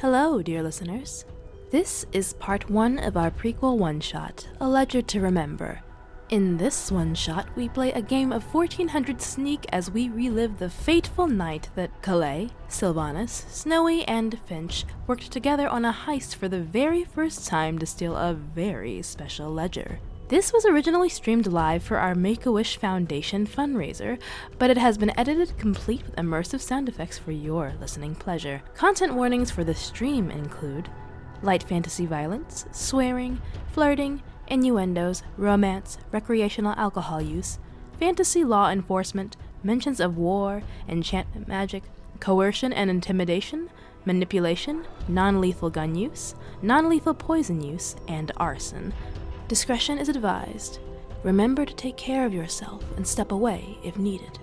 Hello, dear listeners. This is part 1 of our prequel one-shot, A Ledger to Remember. In this one-shot, we play a game of 1400 Sneak as we relive the fateful night that Calais, Sylvanus, Snowy, and Finch worked together on a heist for the very first time to steal a very special ledger. This was originally streamed live for our Make-A-Wish Foundation fundraiser, but it has been edited complete with immersive sound effects for your listening pleasure. Content warnings for the stream include light fantasy violence, swearing, flirting, innuendos, romance, recreational alcohol use, fantasy law enforcement, mentions of war, enchantment magic, coercion and intimidation, manipulation, non-lethal gun use, non-lethal poison use, and arson. Discretion is advised. Remember to take care of yourself and step away if needed.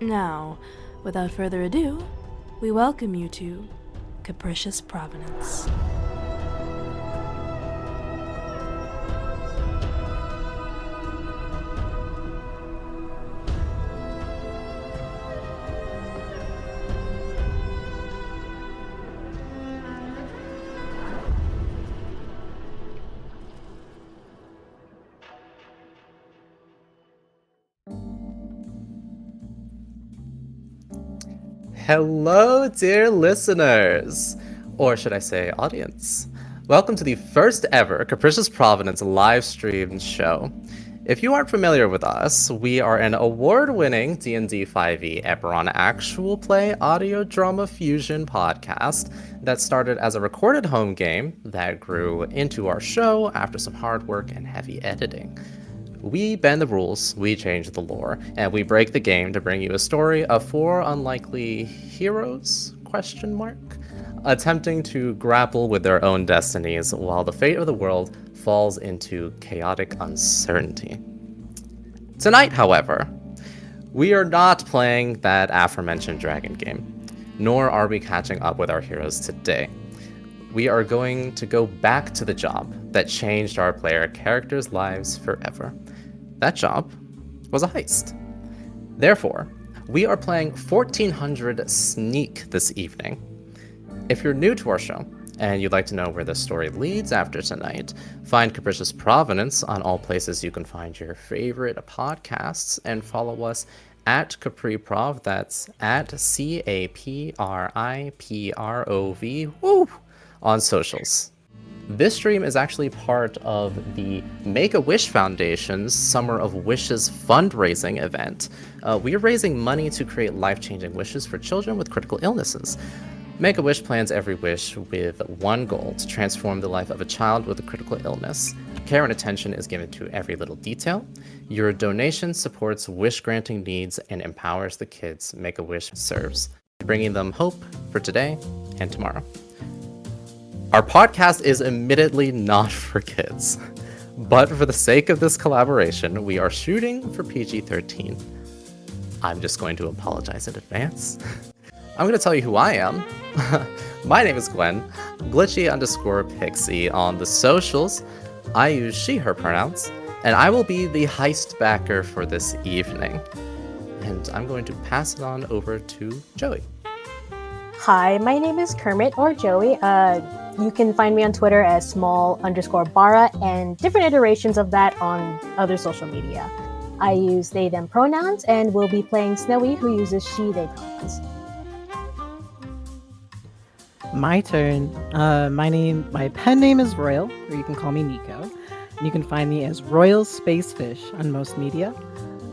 Now, without further ado, we welcome you to Capricious Provenance. Hello, dear listeners, or should I say audience. Welcome to the first ever Capricious Provenance live streamed show. If you aren't familiar with us, we are an award-winning D&D 5e Eberron actual play audio drama fusion podcast that started as a recorded home game that grew into our show after some hard work and heavy editing. We bend the rules, we change the lore, and we break the game to bring you a story of 4 unlikely heroes, attempting to grapple with their own destinies while the fate of the world falls into chaotic uncertainty. Tonight, however, we are not playing that aforementioned dragon game, nor are we catching up with our heroes today. We are going to go back to the job that changed our player characters' lives forever. That job was a heist. Therefore, we are playing 1400 Sneak this evening. If you're new to our show and you'd like to know where the story leads after tonight, find Capricious Provenance on all places you can find your favorite podcasts and follow us at CapriProv, that's at CapriProv, on socials. This stream is actually part of the Make-A-Wish Foundation's Summer of Wishes fundraising event. We are raising money to create life-changing wishes for children with critical illnesses. Make-A-Wish plans every wish with one goal: to transform the life of a child with a critical illness. Care and attention is given to every little detail. Your donation supports wish-granting needs and empowers the kids Make-A-Wish serves, bringing them hope for today and tomorrow. Our podcast is admittedly not for kids, but for the sake of this collaboration, we are shooting for PG-13. I'm just going to apologize in advance. I'm going to tell you who I am. My name is Gwen, glitchy_pixie on the socials. I use she, her pronouns, and I will be the heist backer for this evening. And I'm going to pass it on over to Joey. Hi, my name is Kermit, or Joey. You can find me on Twitter as small_bara and different iterations of that on other social media. I use they, them pronouns and will be playing Snowy, who uses she, they pronouns. My turn. My pen name is Royal, or you can call me Nico. And you can find me as Royal Spacefish on most media.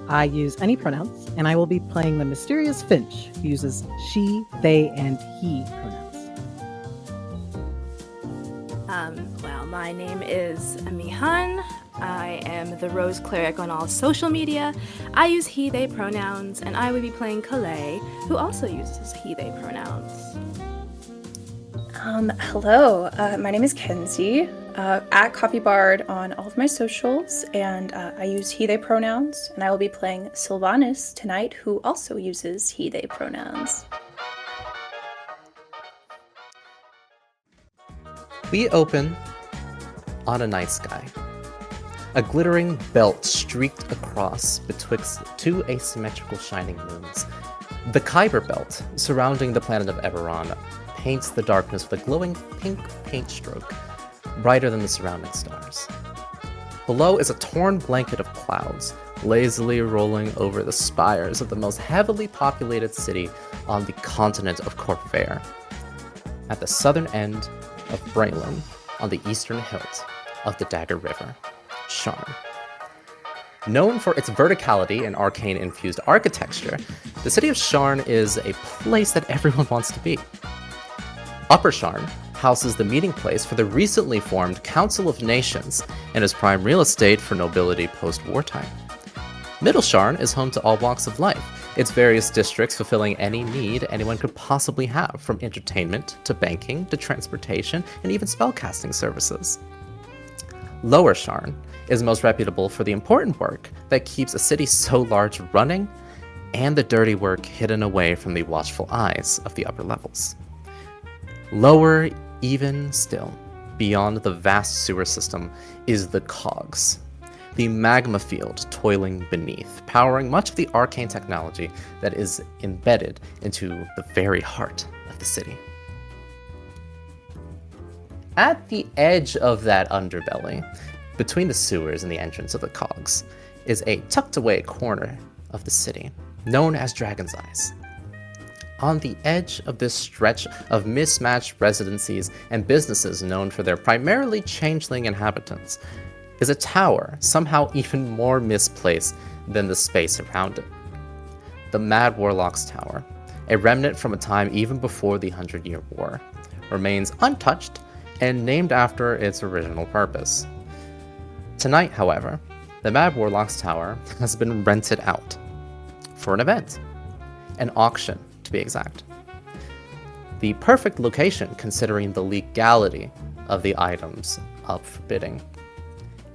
I use any pronouns, and I will be playing the mysterious Finch, who uses she, they, and he pronouns. My name is Amihan. I am the Rose Cleric on all social media. I use he, they pronouns, and I will be playing Calais, who also uses he, they pronouns. Hello, my name is Kenzie, at CopyBard on all of my socials, and I use he, they pronouns, and I will be playing Sylvanus tonight, who also uses he, they pronouns. We open on a night sky. A glittering belt streaked across betwixt 2 asymmetrical shining moons. The Kyber belt, surrounding the planet of Eberron, paints the darkness with a glowing pink paint stroke, brighter than the surrounding stars. Below is a torn blanket of clouds, lazily rolling over the spires of the most heavily populated city on the continent of Khorvaire, at the southern end of Braylon, on the eastern hilt of the Dagger River, Sharn. Known for its verticality and arcane-infused architecture, the city of Sharn is a place that everyone wants to be. Upper Sharn houses the meeting place for the recently formed Council of Nations and is prime real estate for nobility post-wartime. Middle Sharn is home to all walks of life, its various districts fulfilling any need anyone could possibly have, from entertainment to banking to transportation and even spellcasting services. Lower Sharn is most reputable for the important work that keeps a city so large running and the dirty work hidden away from the watchful eyes of the upper levels. Lower even still, beyond the vast sewer system, is the Cogs, the magma field toiling beneath, powering much of the arcane technology that is embedded into the very heart of the city. At the edge of that underbelly, between the sewers and the entrance of the Cogs, is a tucked-away corner of the city, known as Dragon's Eyes. On the edge of this stretch of mismatched residencies and businesses known for their primarily changeling inhabitants, is a tower somehow even more misplaced than the space around it. The Mad Warlock's Tower, a remnant from a time even before the 100-Year War, remains untouched and named after its original purpose. Tonight, however, the Mad Warlock's Tower has been rented out for an event, an auction to be exact. The perfect location considering the legality of the items up for bidding,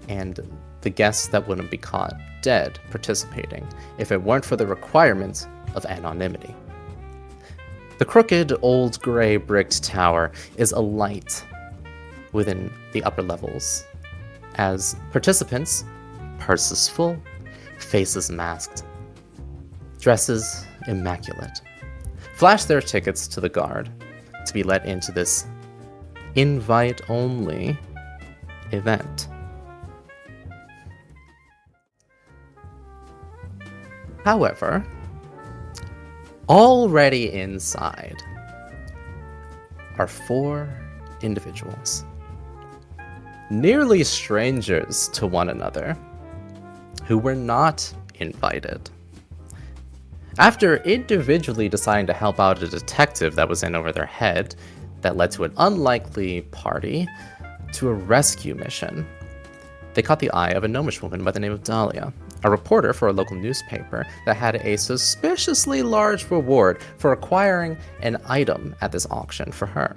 and the guests that wouldn't be caught dead participating if it weren't for the requirement of anonymity. The crooked, old gray bricked tower is alight within the upper levels, as participants, purses full, faces masked, dresses immaculate, flash their tickets to the guard to be let into this invite-only event. However, already inside are 4 individuals, nearly strangers to one another, who were not invited. After individually deciding to help out a detective that was in over their head, that led to an unlikely party to a rescue mission, they caught the eye of a gnomish woman by the name of Dahlia, a reporter for a local newspaper that had a suspiciously large reward for acquiring an item at this auction for her.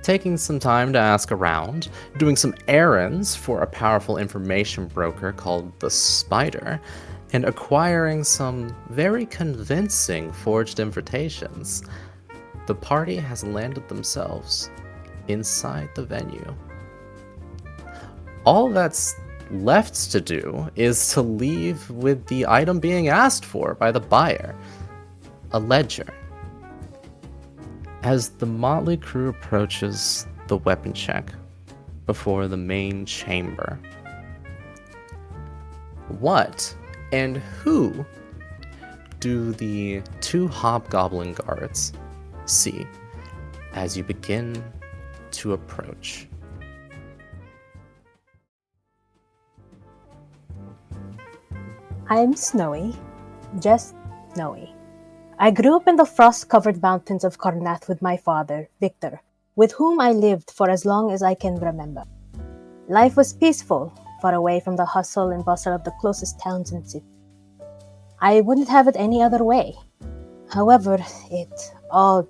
Taking some time to ask around, doing some errands for a powerful information broker called the Spider, and acquiring some very convincing forged invitations, the party has landed themselves inside the venue. All that's left to do is to leave with the item being asked for by the buyer, a ledger. As the motley crew approaches the weapon check before the main chamber, what and who do the 2 hobgoblin guards see as you begin to approach? I'm Snowy, just Snowy. I grew up in the frost-covered mountains of Karnath with my father, Victor, with whom I lived for as long as I can remember. Life was peaceful, far away from the hustle and bustle of the closest towns and cities. I wouldn't have it any other way. However, it all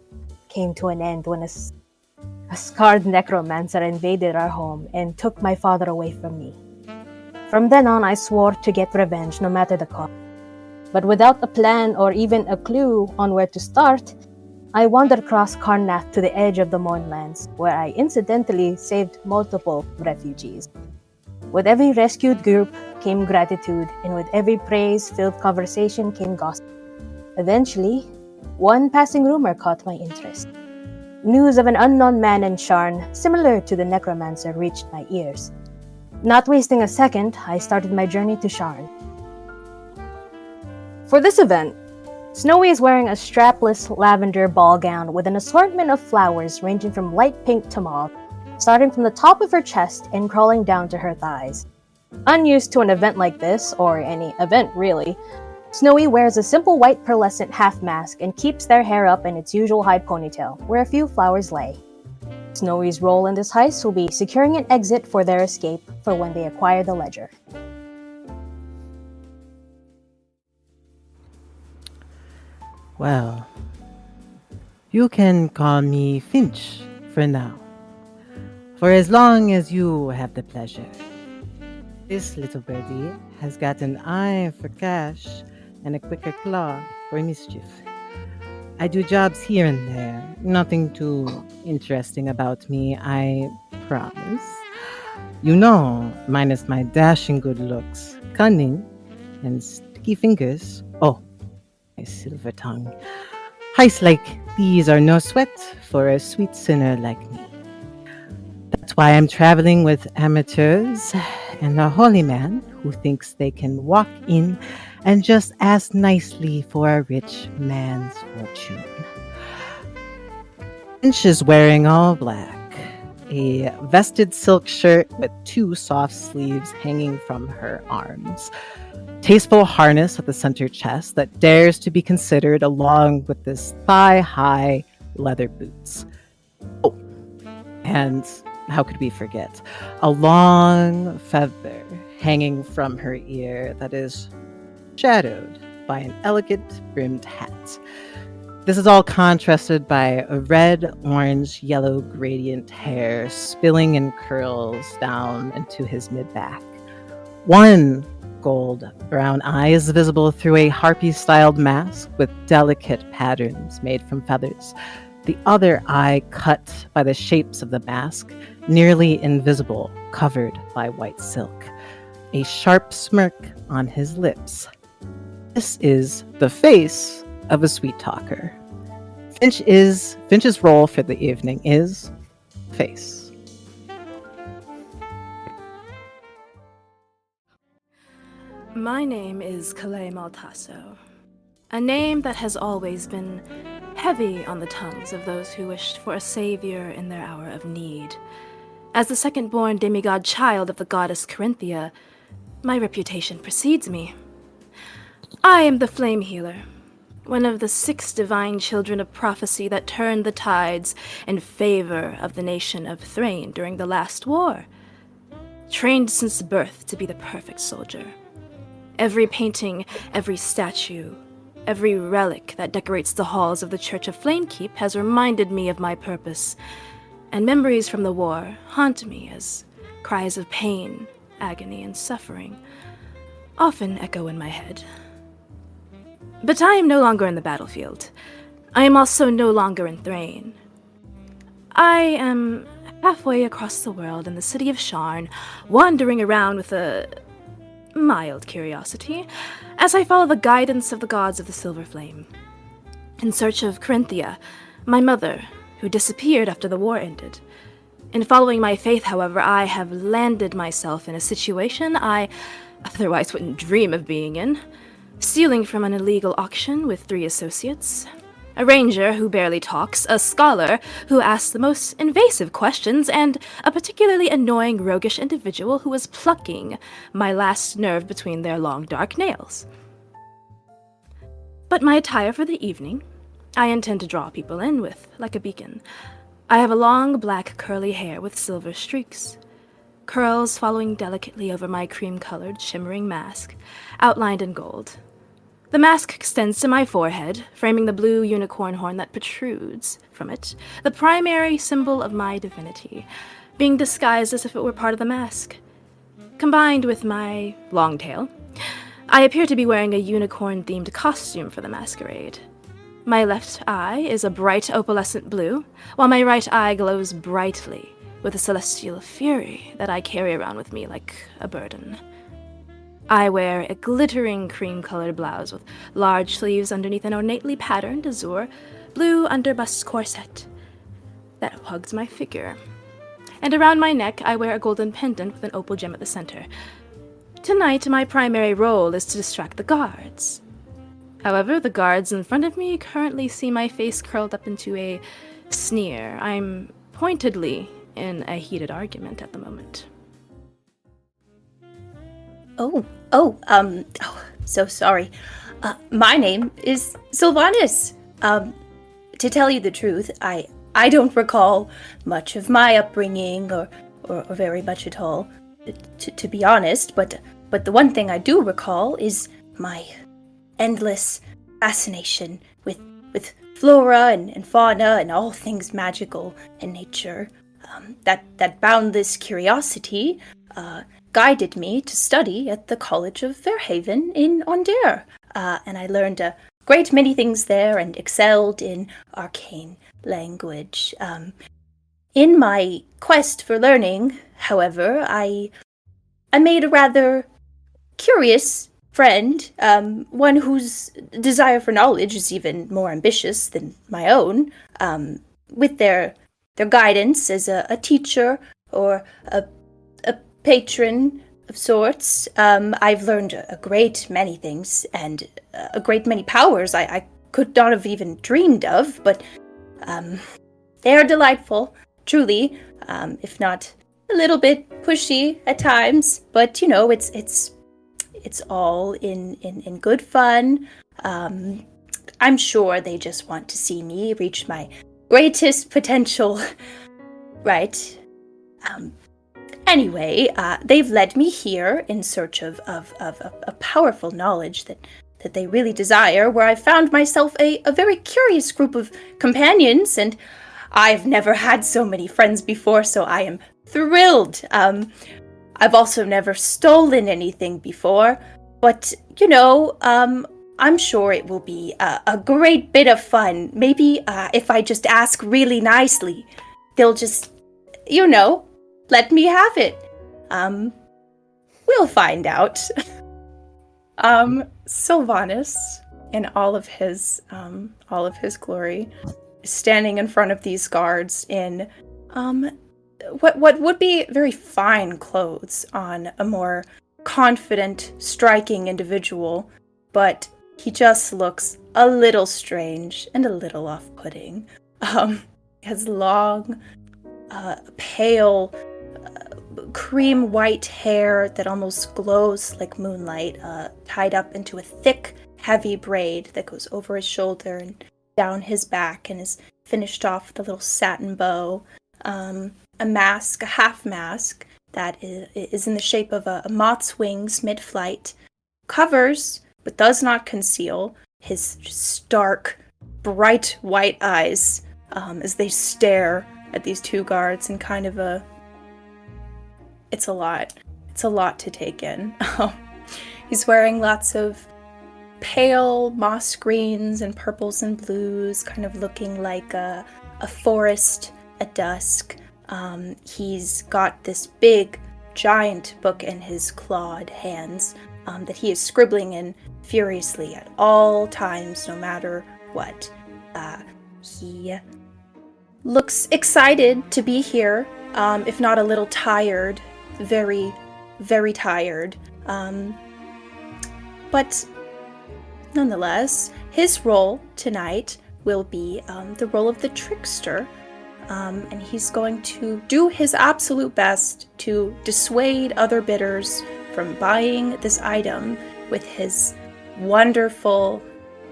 came to an end when a scarred necromancer invaded our home and took my father away from me. From then on, I swore to get revenge no matter the cost. But without a plan or even a clue on where to start, I wandered across Karnath to the edge of the Mournlands, where I incidentally saved multiple refugees. With every rescued group came gratitude, and with every praise-filled conversation came gossip. Eventually, One passing rumor caught my interest. News of an unknown man in Sharn, similar to the necromancer, reached my ears. Not wasting a second, I started my journey to Sharn. For this event, Snowy is wearing a strapless lavender ball gown with an assortment of flowers ranging from light pink to mauve, starting from the top of her chest and crawling down to her thighs. Unused to an event like this, or any event really, Snowy wears a simple white pearlescent half mask and keeps their hair up in its usual high ponytail, where a few flowers lay. Snowy's role in this heist will be securing an exit for their escape for when they acquire the ledger. Well, you can call me Finch for now. For as long as you have the pleasure. This little birdie has got an eye for cash and a quicker claw for mischief. I do jobs here and there. Nothing too interesting about me, I promise. You know, minus my dashing good looks, cunning, and sticky fingers. Oh, my silver tongue. Heists like these are no sweat for a sweet sinner like me. That's why I'm traveling with amateurs and a holy man who thinks they can walk in and just ask nicely for a rich man's fortune. Finch is wearing all black, a vested silk shirt with 2 soft sleeves hanging from her arms, tasteful harness at the center chest that dares to be considered along with this thigh-high leather boots. Oh, and how could we forget? A long feather hanging from her ear that is shadowed by an elegant brimmed hat. This is all contrasted by a red, orange, yellow gradient hair spilling in curls down into his mid-back. One gold brown eye is visible through a harpy-styled mask with delicate patterns made from feathers. The other eye cut by the shapes of the mask, nearly invisible, covered by white silk. A sharp smirk on his lips. This is the face of a sweet talker. Finch's role for the evening is face. My name is Calais Maltasso, a name that has always been heavy on the tongues of those who wished for a savior in their hour of need. As the second-born demigod child of the goddess Corinthia, my reputation precedes me. I am the Flame Healer, one of the 6 divine children of prophecy that turned the tides in favor of the nation of Thrain during the last war. Trained since birth to be the perfect soldier. Every painting, every statue, every relic that decorates the halls of the Church of Flamekeep has reminded me of my purpose, and memories from the war haunt me as cries of pain, agony, and suffering often echo in my head. But I am no longer in the battlefield. I am also no longer in Thrain. I am halfway across the world in the city of Sharn, wandering around with a mild curiosity as I follow the guidance of the gods of the Silver Flame. In search of Corinthia, my mother, who disappeared after the war ended. In following my faith, however, I have landed myself in a situation I otherwise wouldn't dream of being in. Stealing from an illegal auction with 3 associates, a ranger who barely talks, a scholar who asks the most invasive questions, and a particularly annoying roguish individual who was plucking my last nerve between their long dark nails. But my attire for the evening, I intend to draw people in with, like a beacon. I have a long black curly hair with silver streaks, curls following delicately over my cream-colored shimmering mask, outlined in gold. The mask extends to my forehead, framing the blue unicorn horn that protrudes from it, the primary symbol of my divinity, being disguised as if it were part of the mask. Combined with my long tail, I appear to be wearing a unicorn-themed costume for the masquerade. My left eye is a bright opalescent blue, while my right eye glows brightly with a celestial fury that I carry around with me like a burden. I wear a glittering cream-colored blouse with large sleeves underneath an ornately patterned azure blue underbust corset that hugs my figure. And around my neck, I wear a golden pendant with an opal gem at the center. Tonight, my primary role is to distract the guards. However, the guards in front of me currently see my face curled up into a sneer. I'm pointedly in a heated argument at the moment. So sorry. My name is Sylvanas. To tell you the truth, I don't recall much of my upbringing or very much at all, to be honest, but the one thing I do recall is my endless fascination with flora and fauna and all things magical in nature. That boundless curiosity guided me to study at the College of Fairhaven in Ondare, and I learned a great many things there and excelled in arcane language. In my quest for learning, however, I made a rather curious friend, one whose desire for knowledge is even more ambitious than my own. With their guidance as a teacher or a patron of sorts, I've learned a great many things and a great many powers I could not have even dreamed of, but they are delightful, truly, if not a little bit pushy at times, but you know, it's all in good fun. I'm sure they just want to see me reach my greatest potential, right? Anyway, they've led me here in search of a powerful knowledge that they really desire, where I found myself a very curious group of companions, and I've never had so many friends before, so I am thrilled. I've also never stolen anything before, but, you know, I'm sure it will be a great bit of fun. Maybe if I just ask really nicely, they'll just, you know, let me have it. We'll find out. Sylvanas, in all of his glory, is standing in front of these guards in what would be very fine clothes on a more confident, striking individual, but he just looks a little strange and a little off-putting. He has long, pale, cream white hair that almost glows like moonlight, tied up into a thick, heavy braid that goes over his shoulder and down his back and is finished off with a little satin bow. A mask, a half mask, that is in the shape of a moth's wings mid-flight, covers, but does not conceal, his stark, bright white eyes as they stare at these two guards in kind of a... It's a lot. It's a lot to take in. He's wearing lots of pale moss greens and purples and blues, kind of looking like a forest at dusk. He's got this big, giant book in his clawed hands that he is scribbling in furiously at all times, no matter what. He looks excited to be here, if not a little tired. Very, very tired. But nonetheless, his role tonight will be the role of the trickster. And he's going to do his absolute best to dissuade other bidders from buying this item with his wonderful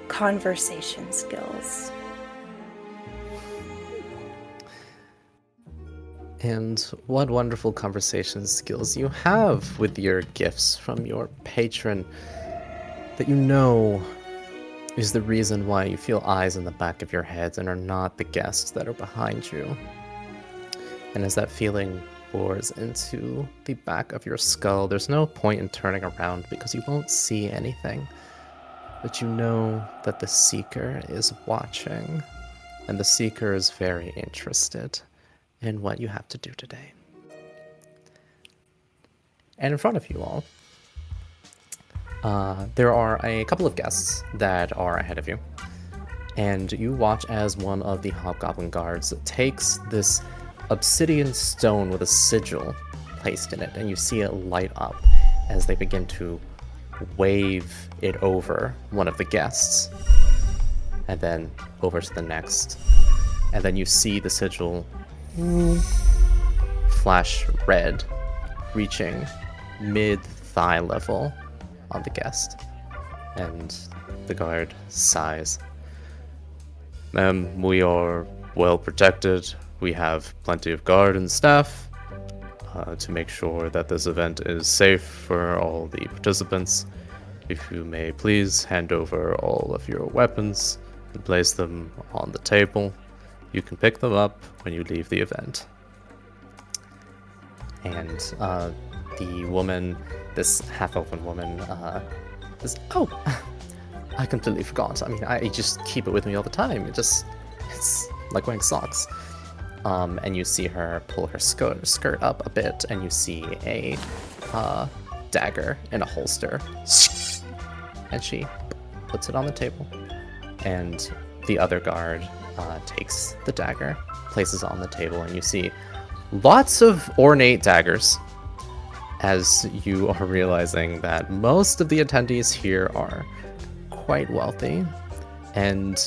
conversation skills. And what wonderful conversation skills you have with your gifts from your patron that you know is the reason why you feel eyes in the back of your head and are not the guests that are behind you. And as that feeling bores into the back of your skull, there's no point in turning around because you won't see anything. But you know that the Seeker is watching, and the Seeker is very interested in what you have to do today. And in front of you all, There are a couple of guests that are ahead of you, and you watch as one of the hobgoblin guards takes this obsidian stone with a sigil placed in it, and you see it light up as they begin to wave it over one of the guests, and then over to the next, and then you see the sigil flash red, reaching mid-thigh level on the guest, and the guard sighs. Ma'am, we are well protected. We have plenty of guard and staff to make sure that this event is safe for all the participants. If you may please hand over all of your weapons and place them on the table. You can pick them up when you leave the event. And the woman, this half-elfen woman, is, oh, I completely forgot. I mean, I just keep it with me all the time. It's like wearing socks. And you see her pull her skirt up a bit, and you see a dagger in a holster. And she puts it on the table. And the other guard takes the dagger, places it on the table, and you see lots of ornate daggers, as you are realizing that most of the attendees here are quite wealthy. And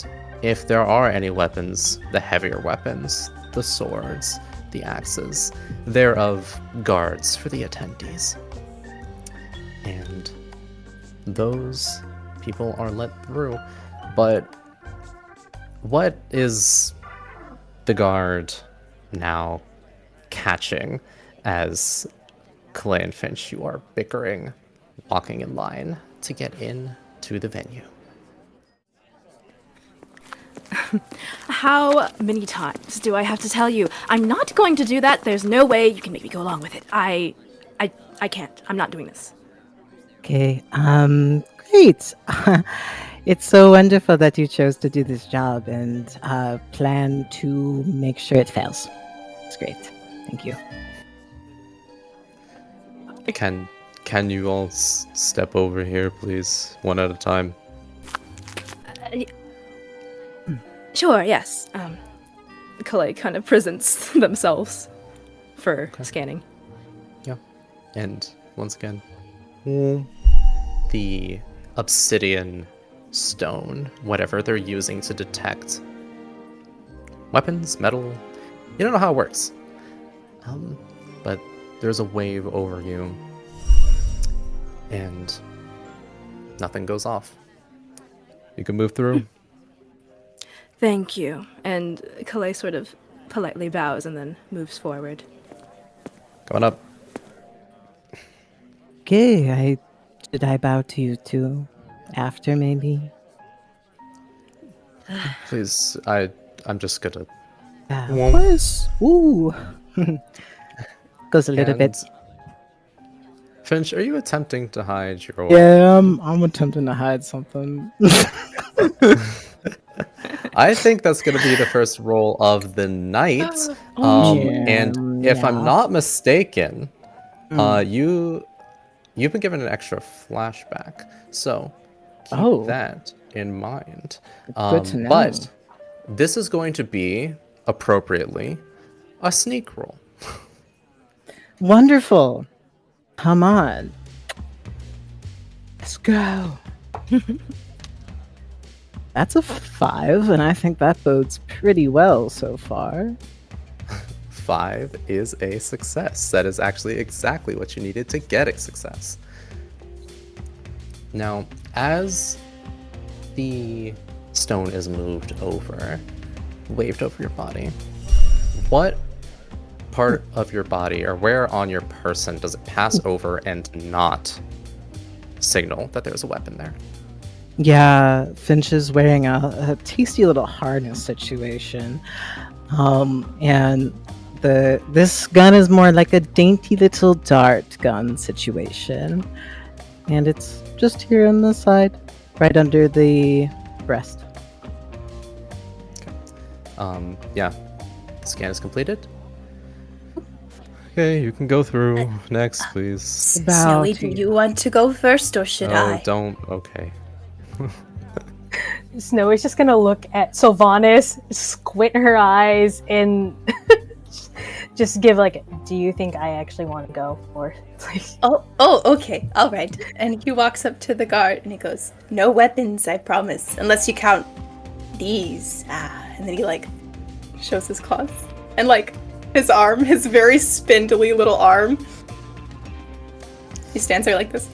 if there are any weapons, the heavier weapons, the swords, the axes, they're of guards for the attendees. And those people are let through. But what is the guard now catching as Clay and Finch, you are bickering, walking in line to get in to the venue? How many times do I have to tell you? I'm not going to do that. There's no way you can make me go along with it. I can't. I'm not doing this. Okay, great. It's so wonderful that you chose to do this job and plan to make sure it fails. It's great. Thank you. Can you all step over here, please, one at a time? Sure, yes. Kalei kind of presents themselves for scanning. Yeah. And once again, the obsidian stone, whatever they're using to detect weapons, metal, you don't know how it works. But there's a wave over you, and nothing goes off. You can move through. Thank you. And Kalei sort of politely bows and then moves forward. Going up. Okay, should I bow to you too? After, maybe? Please, I'm just gonna... Please. Ooh. Goes a little bit. Finch, are you attempting to hide your... Yeah, I'm attempting to hide something. I think that's going to be the first roll of the night. And if I'm not mistaken, you've been given an extra flashback. So keep that in mind. Good to know. But this is going to be, appropriately, a sneak roll. Wonderful. Come on. Let's go. That's a 5, and I think that bodes pretty well so far. 5 is a success. That is actually exactly what you needed to get a success. Now, as the stone is moved over, waved over your body, what part of your body, or where on your person, does it pass over and not signal that there's a weapon there? Yeah, Finch is wearing a tasty little harness situation. And this gun is more like a dainty little dart gun situation. And it's just here on the side, right under the breast. Okay. Yeah. Scan is completed. Okay, you can go through. Next, please. About Snowy, do you want to go first, or should Oh, I? don't. Okay. Snowy's just gonna look at Sylvanas, squint her eyes, and just give like, "Do you think I actually want to go?" Or like, Oh, okay, all right. And he walks up to the guard and he goes, "No weapons, I promise, unless you count these." And then he like shows his claws and like his arm, his very spindly little arm. He stands there like this.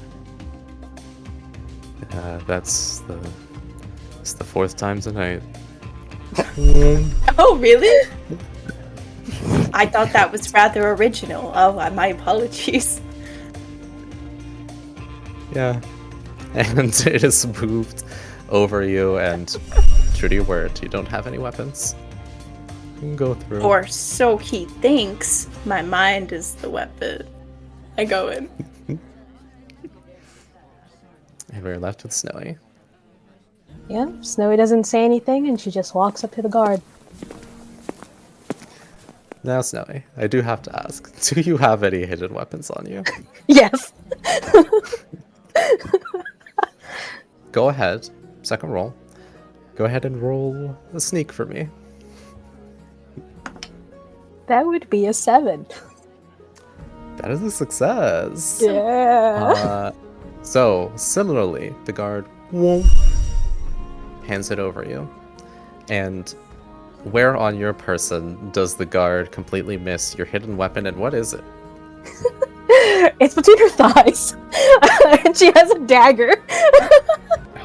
It's the fourth time tonight. Oh, really? I thought that was rather original. Oh, my apologies. Yeah. And it is moved over you, and true to your word, you don't have any weapons. You can go through. Or so he thinks. My mind is the weapon. I go in. And we're left with Snowy. yeah, Snowy doesn't say anything, and she just walks up to the guard. Now, Snowy, I do have to ask, do you have any hidden weapons on you? Yes. Go ahead. Second roll. Go ahead and roll a sneak for me. That would be a 7. That is a success. Yeah. So, similarly, the guard hands it over you. And where on your person does the guard completely miss your hidden weapon, and what is it? It's between her thighs, and she has a dagger.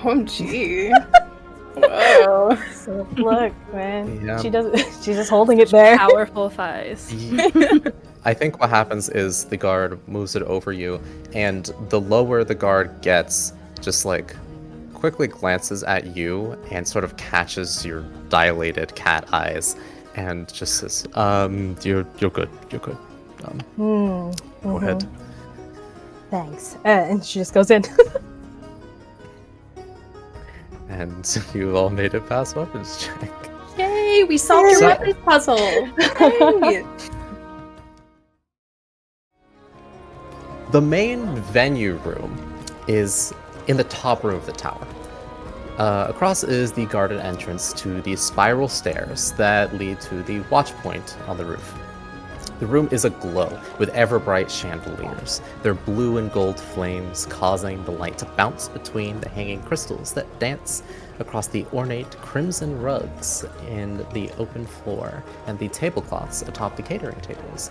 Oh, gee. Whoa. So look, man, Yeah. she doesn't. She's just holding it there. Powerful thighs. I think what happens is the guard moves it over you, and the lower the guard gets, just like quickly glances at you and sort of catches your dilated cat eyes, and just says, you're good, you're good. Go ahead." Thanks. And she just goes in. And you all made it past weapons check. Yay, we solved your So- weapons puzzle. Yay. The main venue room is in the top room of the tower. Across is the guarded entrance to the spiral stairs that lead to the watch point on the roof. The room is aglow with ever-bright chandeliers, their blue and gold flames causing the light to bounce between the hanging crystals that dance across the ornate crimson rugs in the open floor and the tablecloths atop the catering tables.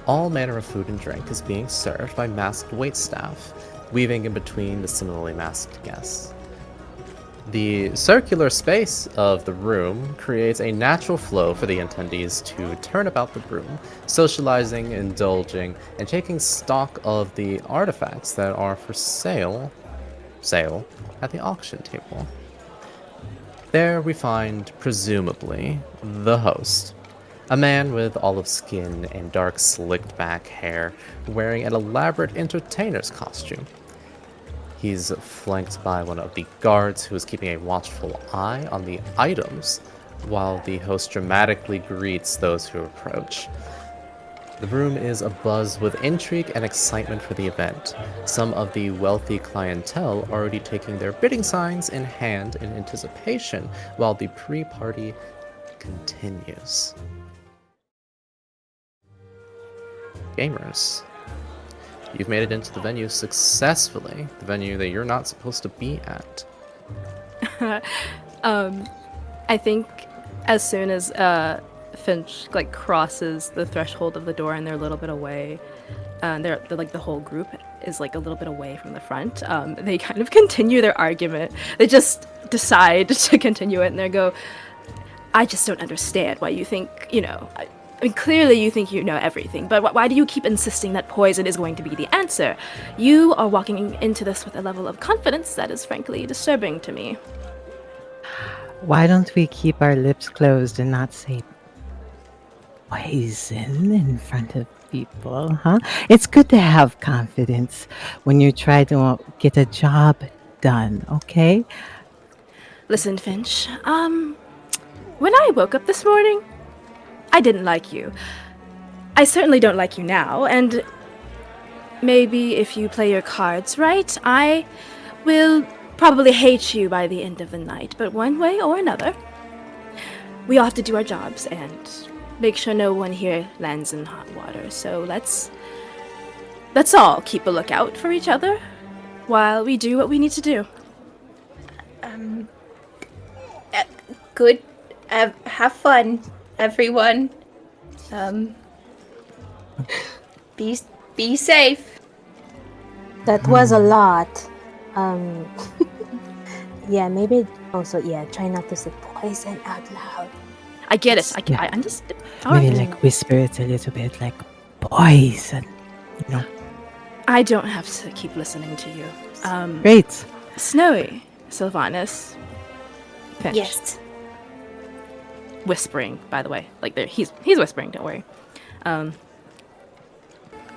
All manner of food and drink is being served by masked waitstaff, weaving in between the similarly masked guests. The circular space of the room creates a natural flow for the attendees to turn about the room, socializing, indulging, and taking stock of the artifacts that are for sale at the auction table. There we find, presumably, the host, a man with olive skin and dark slicked back hair, wearing an elaborate entertainer's costume. He's flanked by one of the guards who is keeping a watchful eye on the items, while the host dramatically greets those who approach. The room is abuzz with intrigue and excitement for the event, some of the wealthy clientele already taking their bidding signs in hand in anticipation, while the pre-party continues. Gamers, you've made it into the venue successfully, the venue that you're not supposed to be at. I think as soon as Finch like crosses the threshold of the door and they're a little bit away, they're like the whole group is like a little bit away from the front. They kind of continue their argument. They just decide to continue it, and they go, "I just don't understand why you think, I mean, clearly you think you know everything, but why do you keep insisting that poison is going to be the answer? You are walking into this with a level of confidence that is frankly disturbing to me." Why don't we keep our lips closed and not say poison in front of people, huh? It's good to have confidence when you try to get a job done, okay? Listen, Finch, when I woke up this morning, I didn't like you. I certainly don't like you now, and maybe if you play your cards right, I will probably hate you by the end of the night. But one way or another, we all have to do our jobs and make sure no one here lands in hot water. So let's all keep a lookout for each other while we do what we need to do. Good. Have fun, everyone. Be safe. That was a lot. Yeah, maybe also, try not to say poison out loud. I get it. I understand. All Maybe right. like whisper it a little bit, like poison. You know. I don't have to keep listening to you. Great. Snowy, Sylvanus, Finch. Yes. Whispering, by the way. Like he's whispering. Don't worry.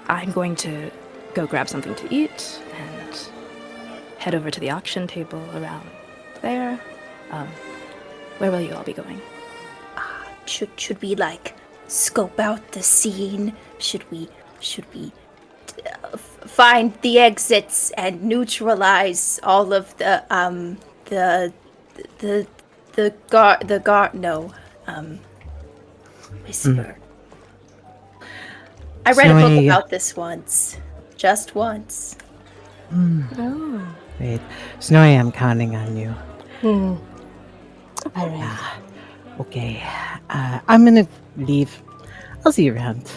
I'm going to go grab something to eat and head over to the auction table around there. Where will you all be going? Should we like scope out the scene? Should we find the exits and neutralize all of the whisper. I read a book about this once. Just once. Oh. Wait. Snowy, I'm counting on you. All right. Okay. I'm gonna leave. I'll see you around.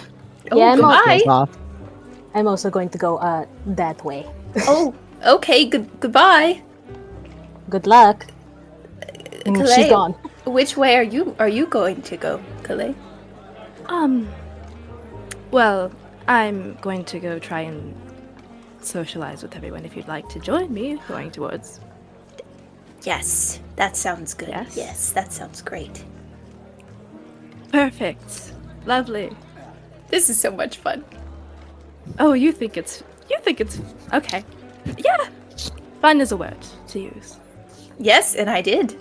Yeah, goodbye. Off. I'm also going to go that way. Oh, okay. Goodbye. Good luck. Calais, She's gone. Which way are you going to go, Calais? Well, I'm going to go try and socialize with everyone. If you'd like to join me, going towards. Yes, that sounds good. Yes? That sounds great. Perfect. Lovely. This is so much fun. Oh, you think it's okay. Yeah. Fun is a word to use. Yes, and I did.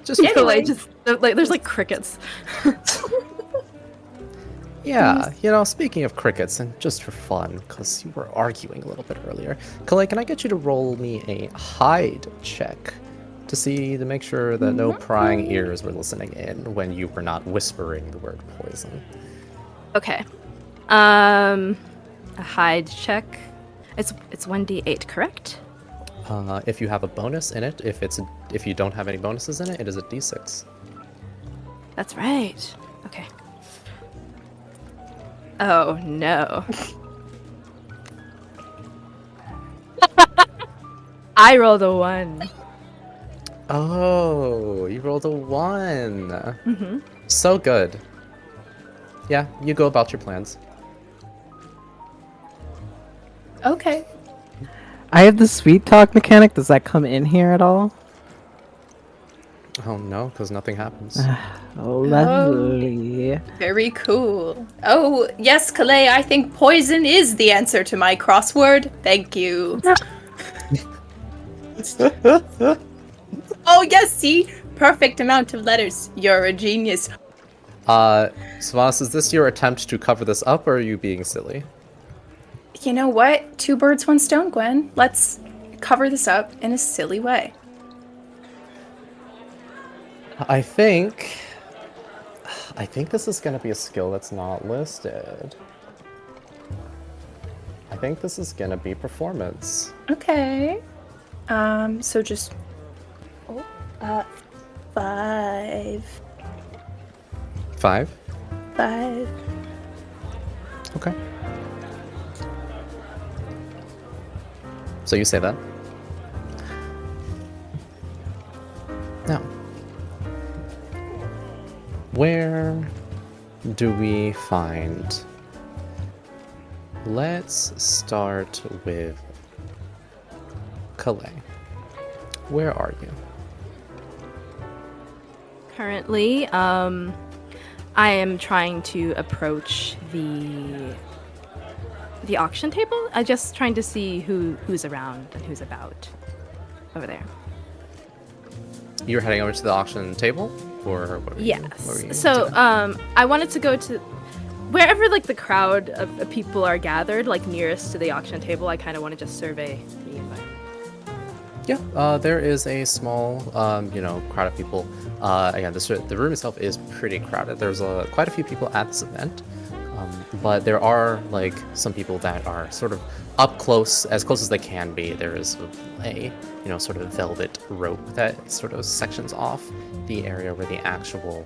Just Anyway. Just like there's like crickets. yeah, speaking of crickets, and just for fun, because you were arguing a little bit earlier, Kalei, can I get you to roll me a hide check to make sure that no prying ears were listening in when you were not whispering the word poison? Okay. A hide check. It's 1d8, correct? If you have a bonus in it, if you don't have any bonuses in it, it is a d6. That's right. Okay. Oh no. I rolled a 1. Oh, you rolled a 1. Mm-hmm. So good. Yeah, you go about your plans. Okay. I have the sweet talk mechanic. Does that come in here at all? Oh no, because nothing happens. Oh, lovely. Very cool. Oh, yes, Calais, I think poison is the answer to my crossword. Thank you. Oh, yes, see? Perfect amount of letters. You're a genius. Savanas, is this your attempt to cover this up, or are you being silly? You know what? 2 birds, 1 stone, Gwen. Let's cover this up in a silly way. I think this is going to be a skill that's not listed. I think this is going to be performance. Okay. So just... 5. 5? 5. Okay. So you say that. Now, where do we find? Let's start with Calais. Where are you? Currently, I am trying to approach the auction table. I'm just trying to see who's around and who's about over there. You're heading over to the auction table? or what were Yes. you So, doing? I wanted to go to wherever like the crowd of people are gathered, like nearest to the auction table. I kind of want to just survey the environment. Yeah, there is a small, crowd of people. Again, the room itself is pretty crowded. There's quite a few people at this event, but there are like some people that are sort of up close as they can be. There is a sort of velvet rope that sort of sections off the area where the actual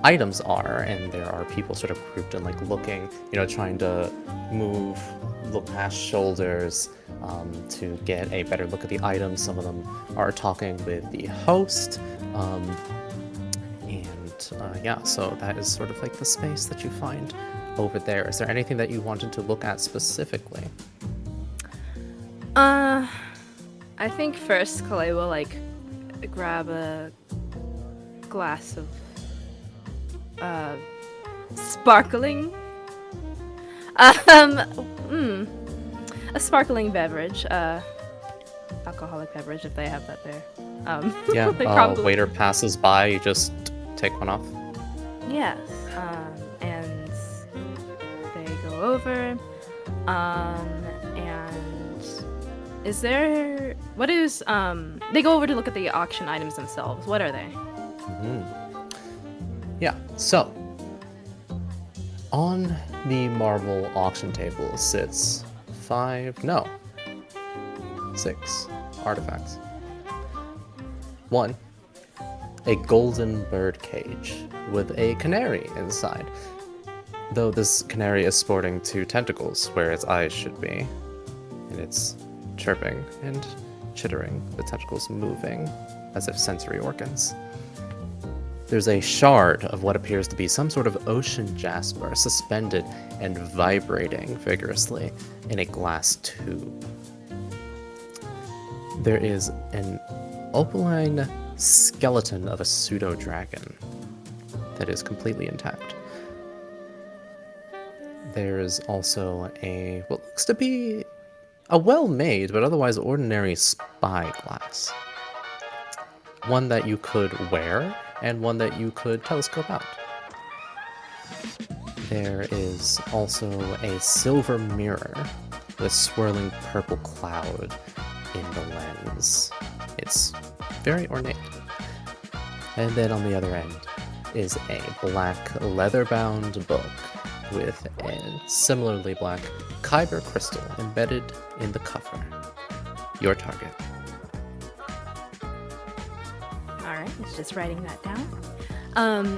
items are, and there are people sort of grouped and like looking, trying to look past shoulders to get a better look at the items. Some of them are talking with the host, so that is sort of like the space that you find over there. Is there anything that you wanted to look at specifically? I think first Kalei will like grab a glass of sparkling a sparkling beverage, alcoholic beverage if they have that there. Yeah, they probably... waiter passes by, you just take one off. Yes, and they go over, and is there, what is, they go over to look at the auction items themselves. What are they? Yeah, so on the marble auction table sits 6 artifacts. 1, a golden bird cage with a canary inside, though this canary is sporting 2 tentacles where its eyes should be, and it's chirping and chittering, the tentacles moving as if sensory organs. There's a shard of what appears to be some sort of ocean jasper suspended and vibrating vigorously in a glass tube. There is an opaline skeleton of a pseudo-dragon that is completely intact. There is also what looks to be a well-made but otherwise ordinary spyglass. One that you could wear and one that you could telescope out. There is also a silver mirror with a swirling purple cloud in the lens. It's very ornate. And then on the other end is a black leather-bound book with a similarly black kyber crystal embedded in the cover. Your target. Alright, it's just writing that down.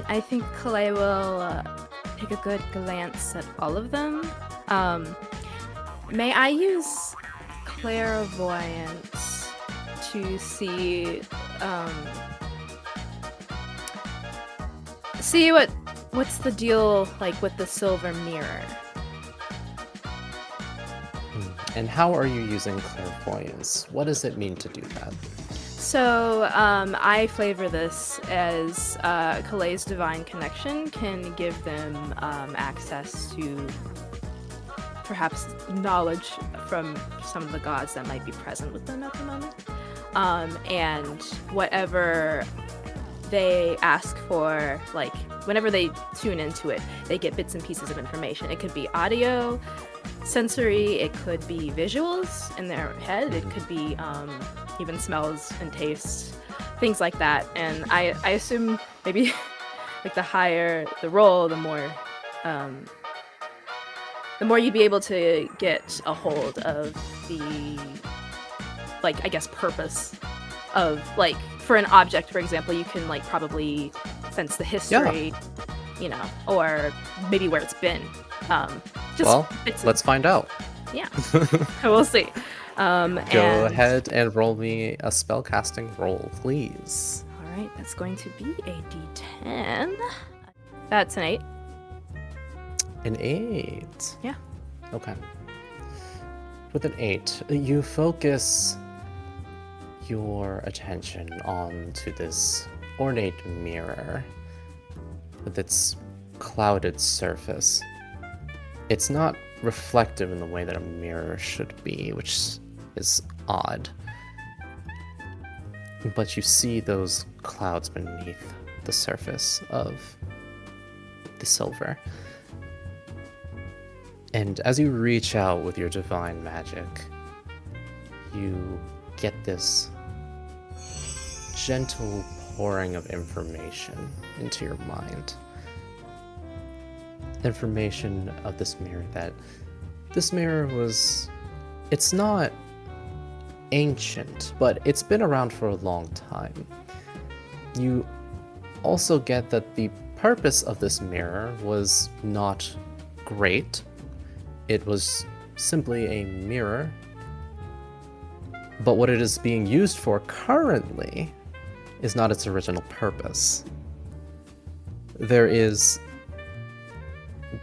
I think Kalei will take a good glance at all of them. May I use clairvoyance to see what's the deal like with the silver mirror? And how are you using clairvoyance? What does it mean to do that? So I flavor this as Kalei's divine connection can give them access to perhaps knowledge from some of the gods that might be present with them at the moment. And whatever they ask for, like whenever they tune into it, they get bits and pieces of information. It could be audio, sensory, it could be visuals in their head, it could be even smells and tastes, things like that. And I assume maybe like the higher the roll, the more you'd be able to get a hold of the, like, I guess, purpose of, like, for an object, for example, you can, like, probably sense the history, or maybe where it's been. Let's find out. Yeah, we'll see. Go ahead and roll me a spellcasting roll, please. All right, that's going to be a d10. That's an 8. An 8. Yeah. Okay. With an 8, you focus your attention onto this ornate mirror with its clouded surface. It's not reflective in the way that a mirror should be, which is odd. But you see those clouds beneath the surface of the silver. And as you reach out with your divine magic, you get this gentle pouring of information into your mind. Information of this mirror, that this mirror it's not ancient, but it's been around for a long time. You also get that the purpose of this mirror was not great. It was simply a mirror. But what it is being used for currently is not its original purpose. There is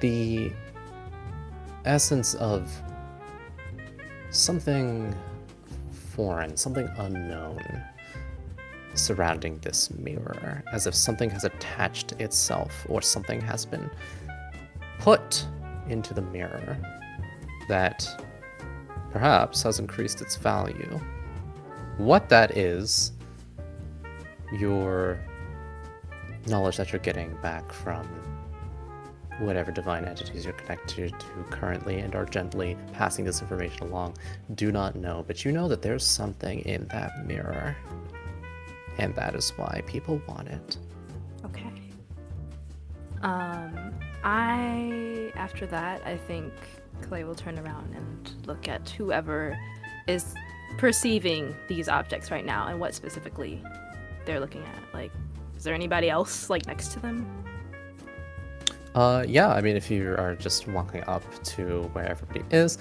the essence of something foreign, something unknown surrounding this mirror, as if something has attached itself or something has been put into the mirror that perhaps has increased its value. What that is, your knowledge that you're getting back from whatever divine entities you're connected to currently and are gently passing this information along, do not know, but you know that there's something in that mirror, and that is why people want it. Okay. After that, I think Clay will turn around and look at whoever is perceiving these objects right now and what specifically they're looking at. Like, is there anybody else, like, next to them? Yeah, I mean, if you are just walking up to where everybody is,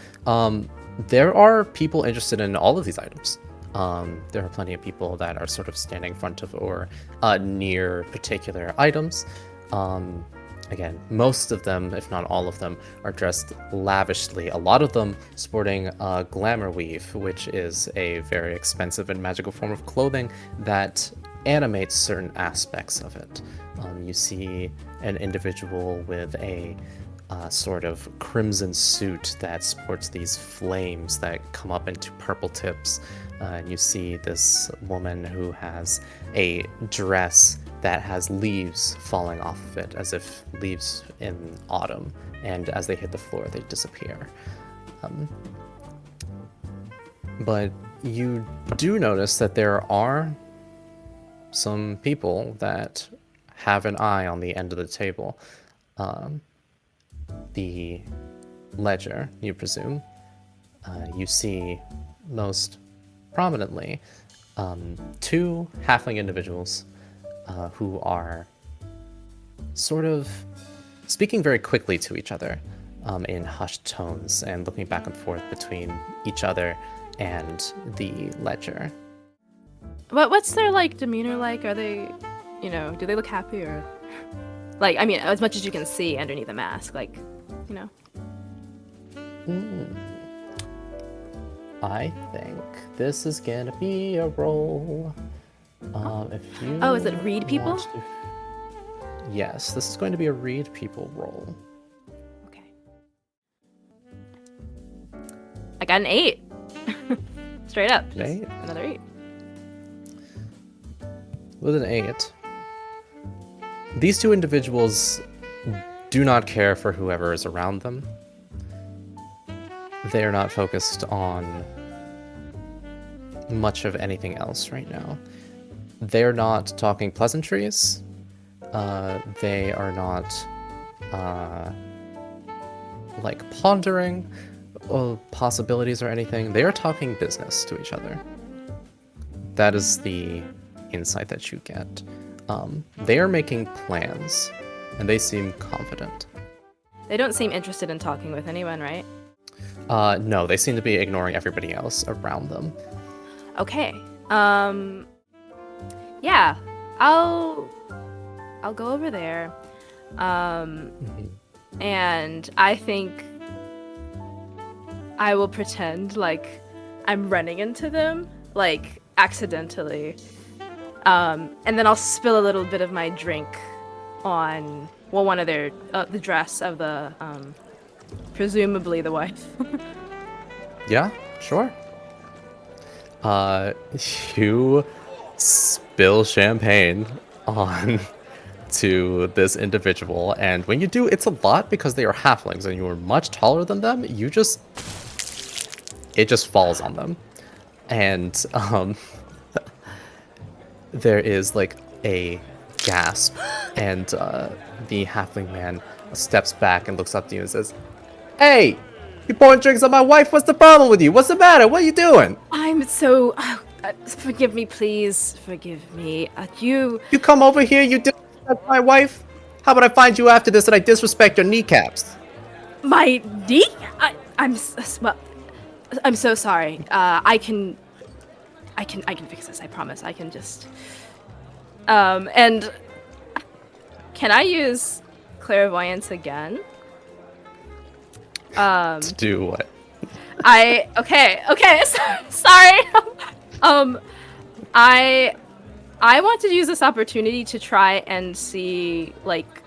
there are people interested in all of these items. There are plenty of people that are sort of standing in front of or near particular items. Again, most of them, if not all of them, are dressed lavishly. A lot of them sporting glamour weave, which is a very expensive and magical form of clothing that animates certain aspects of it. You see an individual with a sort of crimson suit that sports these flames that come up into purple tips. And you see this woman who has a dress that has leaves falling off of it, as if leaves in autumn, and as they hit the floor, they disappear. But you do notice that there are some people that have an eye on the end of the table. The ledger, you presume. You see most prominently two halfling individuals who are sort of speaking very quickly to each other in hushed tones and looking back and forth between each other and the ledger. What's their, like, demeanor like? Are they, do they look happy or... Like, I mean, as much as you can see underneath the mask, like, I think this is gonna be a roll. If you Oh, is it read people? want to- Yes, this is going to be a read people roll. Okay. I got an 8. Straight up. An 8? Another 8. With an 8, these two individuals do not care for whoever is around them. They are not focused on much of anything else right now. They're not talking pleasantries. They are not like pondering possibilities or anything. They are talking business to each other. That is the insight that you get. They are making plans, and they seem confident. They don't seem interested in talking with anyone, right? No, they seem to be ignoring everybody else around them. Okay. Yeah. I'll go over there. And I think I will pretend like I'm running into them, like accidentally. And then I'll spill a little bit of my drink on, well, one of their, the dress of the, presumably the wife. Yeah, sure. You spill champagne on to this individual, and when you do, it's a lot because they are halflings and you are much taller than them. It just falls on them, and there is like a gasp, and the halfling man steps back and looks up to you and says, "Hey, you pouring drinks on my wife? What's the problem with you? What's the matter? What are you doing? I'm so. Forgive me, please. Forgive me. You You come over here, you disrespect my wife? How about I find you after this and I disrespect your kneecaps?" My knee? Well, I'm so sorry. I can fix this. I promise. I can just. And can I use clairvoyance again? To do what? Okay. Sorry. I want to use this opportunity to try and see like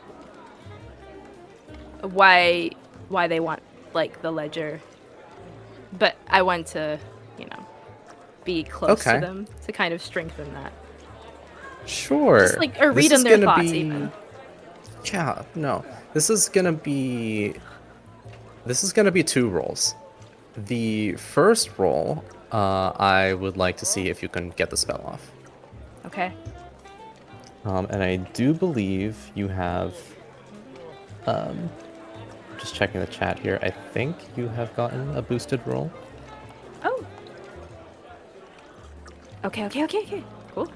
why they want like the ledger, but I want to be close to them to kind of strengthen that. Sure. Just like or read in their thoughts even. Yeah, no. This is gonna be 2 rolls. The first roll, I would like to see if you can get the spell off. Okay. And I do believe you have, just checking the chat here, I think you have gotten a boosted roll. Oh. Okay. Cool.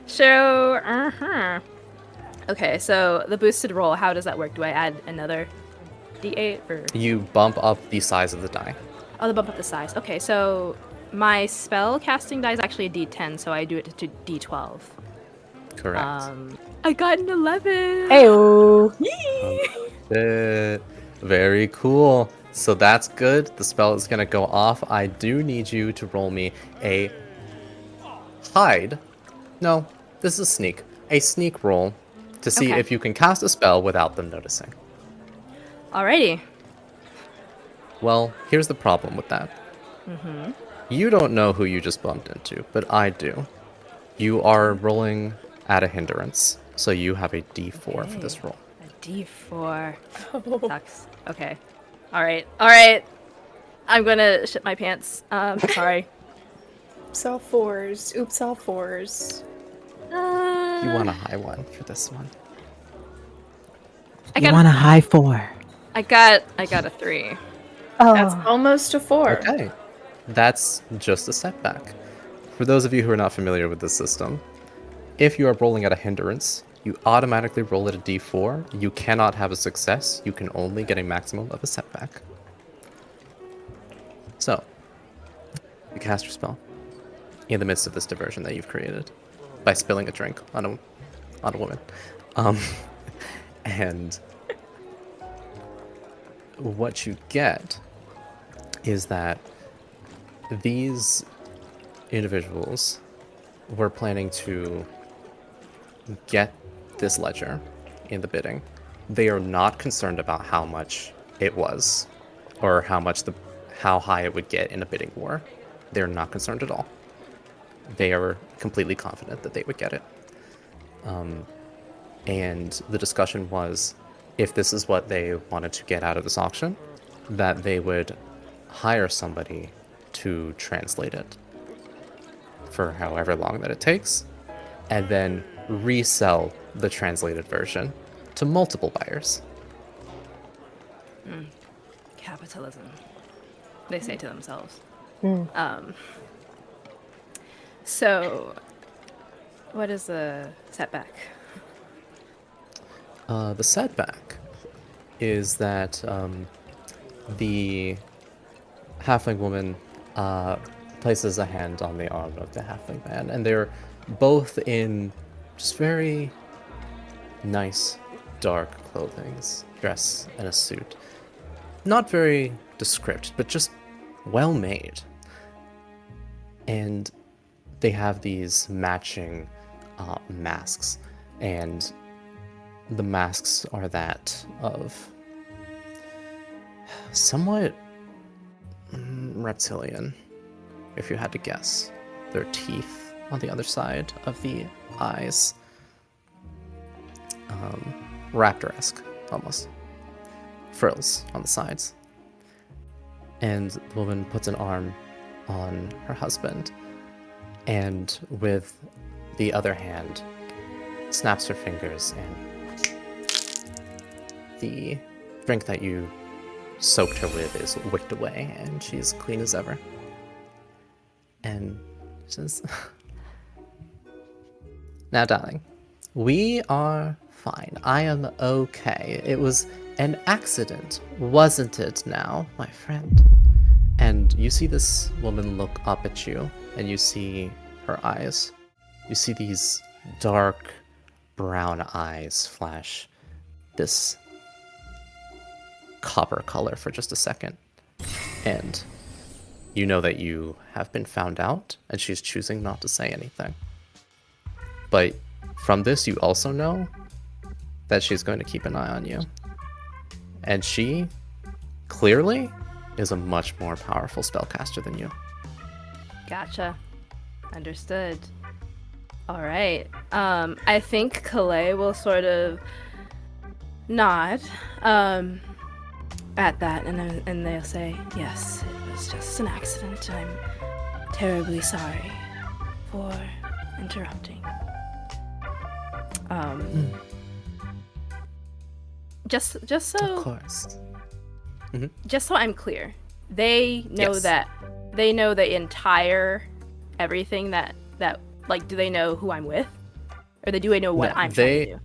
So, Okay, so the boosted roll, how does that work? Do I add another d8 or? You bump up the size of the die. Oh, the bump up the size. Okay, so my spell casting die is actually a d10, so I do it to d12. Correct. I got an 11. Heyo. Very cool. So that's good. The spell is going to go off. I do need you to roll me a hide. No, this is sneak. A sneak roll to see Okay. if you can cast a spell without them noticing. Alrighty. Well, here's the problem with that. Mm-hmm. You don't know who you just bumped into, but I do. You are rolling at a hindrance, so you have a d4 for this roll. A d4. Sucks. Okay. Alright. I'm gonna shit my pants. Sorry. Oops, all fours. Oops, all fours. You want a high one for this one. I You got want a high 4. I got a 3. That's Oh, almost a 4. Okay. That's just a setback. For those of you who are not familiar with this system, if you are rolling at a hindrance, you automatically roll at a d4. You cannot have a success. You can only get a maximum of a setback. So, you cast your spell in the midst of this diversion that you've created by spilling a drink on a woman. And what you get is that these individuals were planning to get this ledger in the bidding. They are not concerned about how much it was or how high it would get in a bidding war. They're not concerned at all. They are completely confident that they would get it. And the discussion was, if this is what they wanted to get out of this auction, that they would hire somebody to translate it for however long that it takes, and then resell the translated version to multiple buyers. Capitalism. They say to themselves. So, what is the setback? The setback is that the halfling woman places a hand on the arm of the halfling man, and they're both in just very nice, dark clothing, dress and a suit. Not very descript, but just well made. And they have these matching masks, and the masks are that of somewhat reptilian, if you had to guess. Their teeth on the other side of the eyes raptor-esque, almost. Frills on the sides. And the woman puts an arm on her husband, and with the other hand, snaps her fingers, and the drink that you soaked her with is wicked away, and she's clean as ever. And says, "Now, darling, we are fine. I am okay. It was an accident, wasn't it now, my friend?" And you see this woman look up at you, and you see her eyes. You see these dark brown eyes flash this copper color for just a second. And you know that you have been found out, and she's choosing not to say anything. But from this, you also know that she's going to keep an eye on you. And she, clearly, is a much more powerful spellcaster than you. Gotcha. Understood. All right. I think Calais will sort of nod at that, and they'll say, "Yes, it was just an accident. I'm terribly sorry for interrupting." Just so Of course. just so I'm clear, they know Yes. that they know the entire everything that like, do they know who I'm with, or do they know what No, I'm trying to do?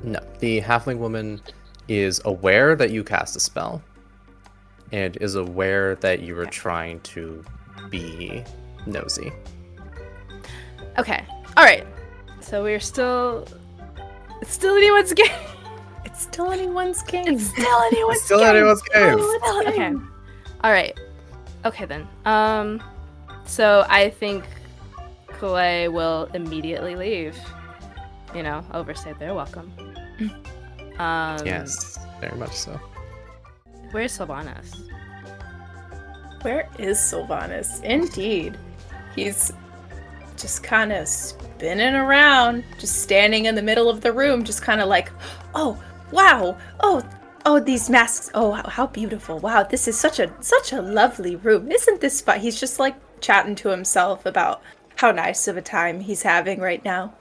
No, the halfling woman is aware that you cast a spell, and is aware that you were trying to be nosy. Okay, all right. So we're still, it's still anyone's game. It's still anyone's game. It's still anyone's Still game. anyone's game. Okay. All right. Okay then. So I think Calais will immediately leave. You know, overstay their welcome. Yes, very much so. Where's Sylvanas? Where is Sylvanas? Indeed. He's just kind of spinning around, just standing in the middle of the room, just kind of like, "Oh, wow. Oh, these masks. Oh, how beautiful. Wow, this is such a lovely room. Isn't this fun?" He's just like chatting to himself about how nice of a time he's having right now.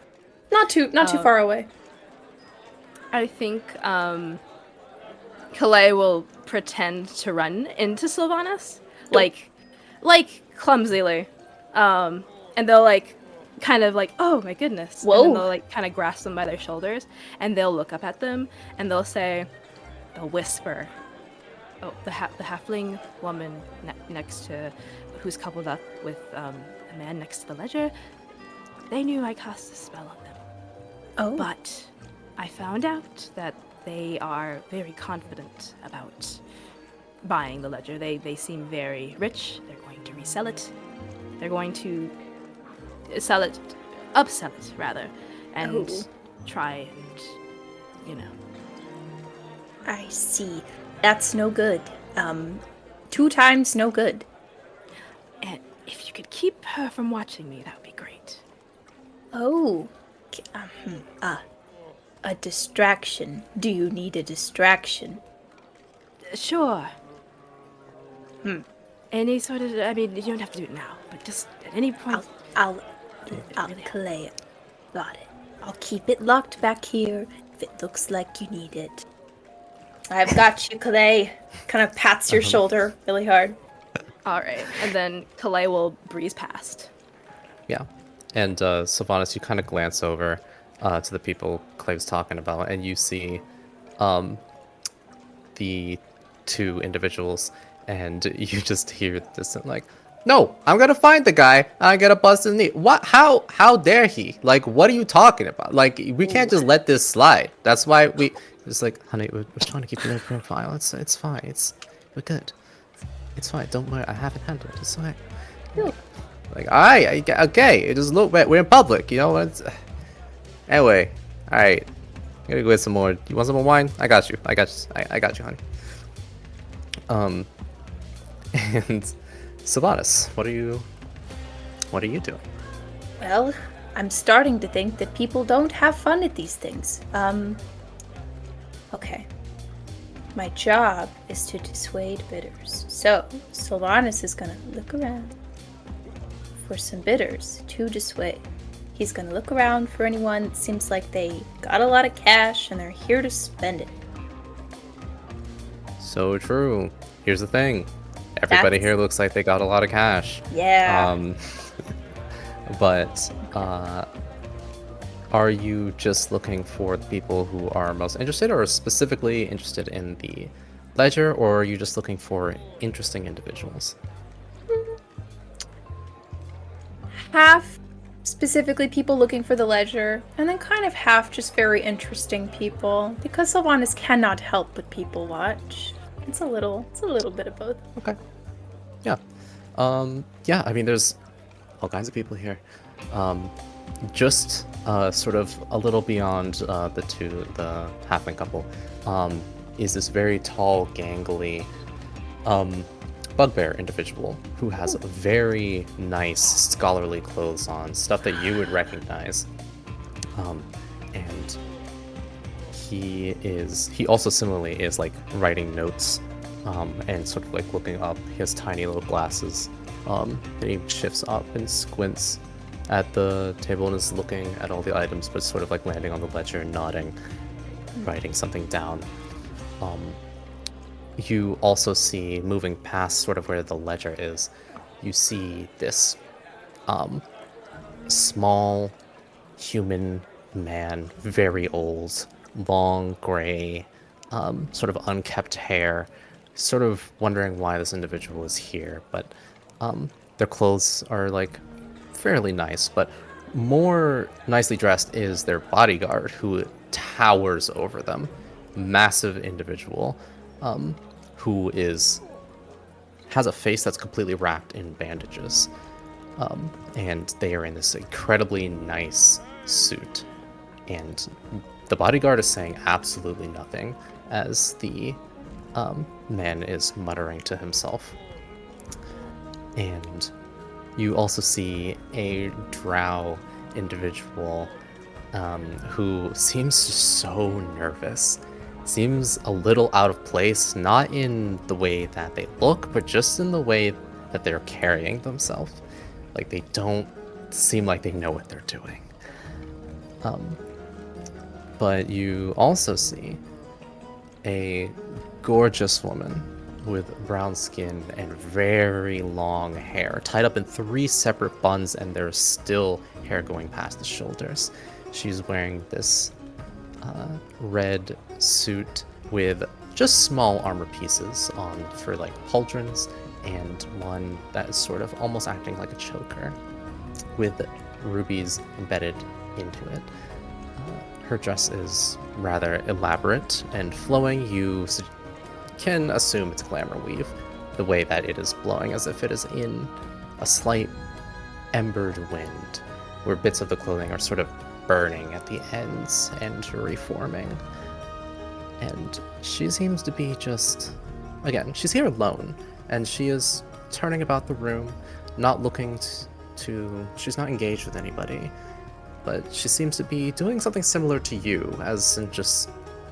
Not too far away. I think Calais will pretend to run into Sylvanas, like clumsily, and they'll like kind of like, "Oh my goodness!" Whoa. And then they'll like kind of grasp them by their shoulders, and they'll look up at them, and they'll whisper, "Oh, the halfling woman next to, who's coupled up with a man next to the ledger. They knew I cast a spell on them, Oh, but I found out that they are very confident about buying the ledger. They seem very rich. They're going to resell it. They're going to upsell it rather, and Oh. try and, you know." I see. That's no good. 2 times no good. And if you could keep her from watching me, that would be great. Oh, a distraction. Do you need a distraction? Sure. Any sort of, I mean, you don't have to do it now, but just at any point. I'll play it. Got it. I'll keep it locked back here if it looks like you need it. I've got you, Calais. Kind of pats your shoulder really hard. All right, and then Calais will breeze past. Yeah. And Sylvanas, you kind of glance over to the people Clay was talking about, and you see the 2 individuals, and you just hear this like, "No, I'm gonna find the guy. I'm gonna bust his knee." What? How dare he? Like, what are you talking about? Like, we can't just let this slide. That's why we. It's like, honey, we're trying to keep a low profile. It's fine. We're good. It's fine. Don't worry. I have it handled. It's fine. Like, alright, okay. It just look. We're in public, you know. Anyway, alright. I'm gonna go get some more. You want some more wine? I got you. I got you, honey. And Sylvanas, what are you doing? Well, I'm starting to think that people don't have fun at these things. Okay. My job is to dissuade bidders. So, Sylvanas is gonna look around for some bidders to dissuade. He's gonna look around for anyone that seems like they got a lot of cash and they're here to spend it. So true. Here's the thing. Everybody here looks like they got a lot of cash. Yeah. But are you just looking for the people who are most interested, or specifically interested in the ledger, or are you just looking for interesting individuals? Half specifically people looking for the ledger, and then kind of half just very interesting people, because Sylvanas cannot help but people watch. It's a little bit of both. Okay. Yeah. Yeah, I mean, there's all kinds of people here. Just sort of a little beyond the halfling couple, is this very tall, gangly bugbear individual who has very nice scholarly clothes on, stuff that you would recognize. And he also similarly is like writing notes and sort of like looking up. He has tiny little glasses, and he shifts up and squints at the table and is looking at all the items, but sort of like landing on the ledger and nodding, writing something down. You also see, moving past sort of where the ledger is, you see this small human man, very old, long gray, sort of unkept hair, sort of wondering why this individual is here, but their clothes are like fairly nice, but more nicely dressed is their bodyguard, who towers over them. Massive individual, who has a face that's completely wrapped in bandages, and they are in this incredibly nice suit, and the bodyguard is saying absolutely nothing as the man is muttering to himself. And you also see a drow individual who seems so nervous, seems a little out of place, not in the way that they look, but just in the way that they're carrying themselves. Like, they don't seem like they know what they're doing. But you also see a gorgeous woman with brown skin and very long hair, tied up in 3 separate buns, and there's still hair going past the shoulders. She's wearing this red suit with just small armor pieces on for like pauldrons, and one that is sort of almost acting like a choker with rubies embedded into it. Her dress is rather elaborate and flowing. You can assume it's glamour weave, the way that it is blowing as if it is in a slight embered wind, where bits of the clothing are sort of burning at the ends and reforming. And she seems to be just, again, she's here alone, and she is turning about the room, not looking she's not engaged with anybody, but she seems to be doing something similar to you, as in just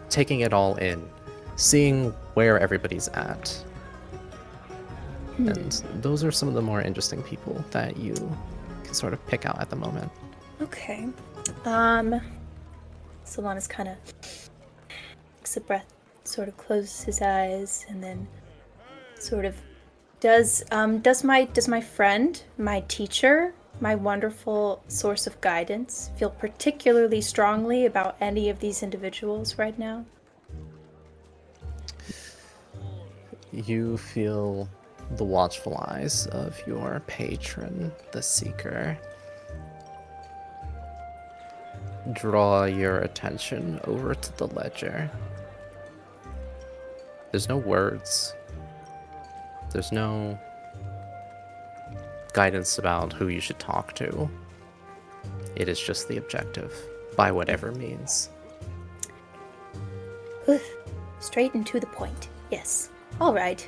taking it all in, seeing where everybody's at. And those are some of the more interesting people that you can sort of pick out at the moment. Okay. Sylvanas kind of takes a breath, sort of closes his eyes, and then sort of does my friend, my teacher, my wonderful source of guidance, feel particularly strongly about any of these individuals right now? You feel the watchful eyes of your patron, the Seeker, draw your attention over to the ledger. There's no words. There's no guidance about who you should talk to. It is just the objective, by whatever means. Straight and to the point. Yes. All right.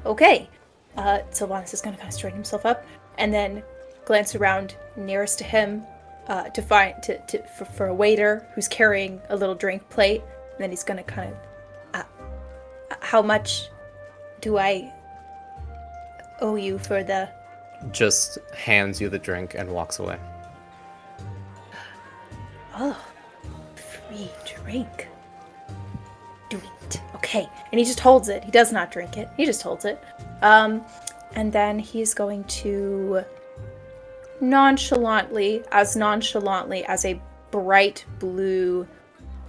Okay. Sylvanas is going to kind of straighten himself up, and then glance around nearest to him for a waiter who's carrying a little drink plate, and then he's gonna kind of, how much do I owe you for the... Just hands you the drink and walks away. Oh, free drink. Do it. Okay. And he just holds it. He does not drink it. He just holds it. And then he's going to nonchalantly as a bright blue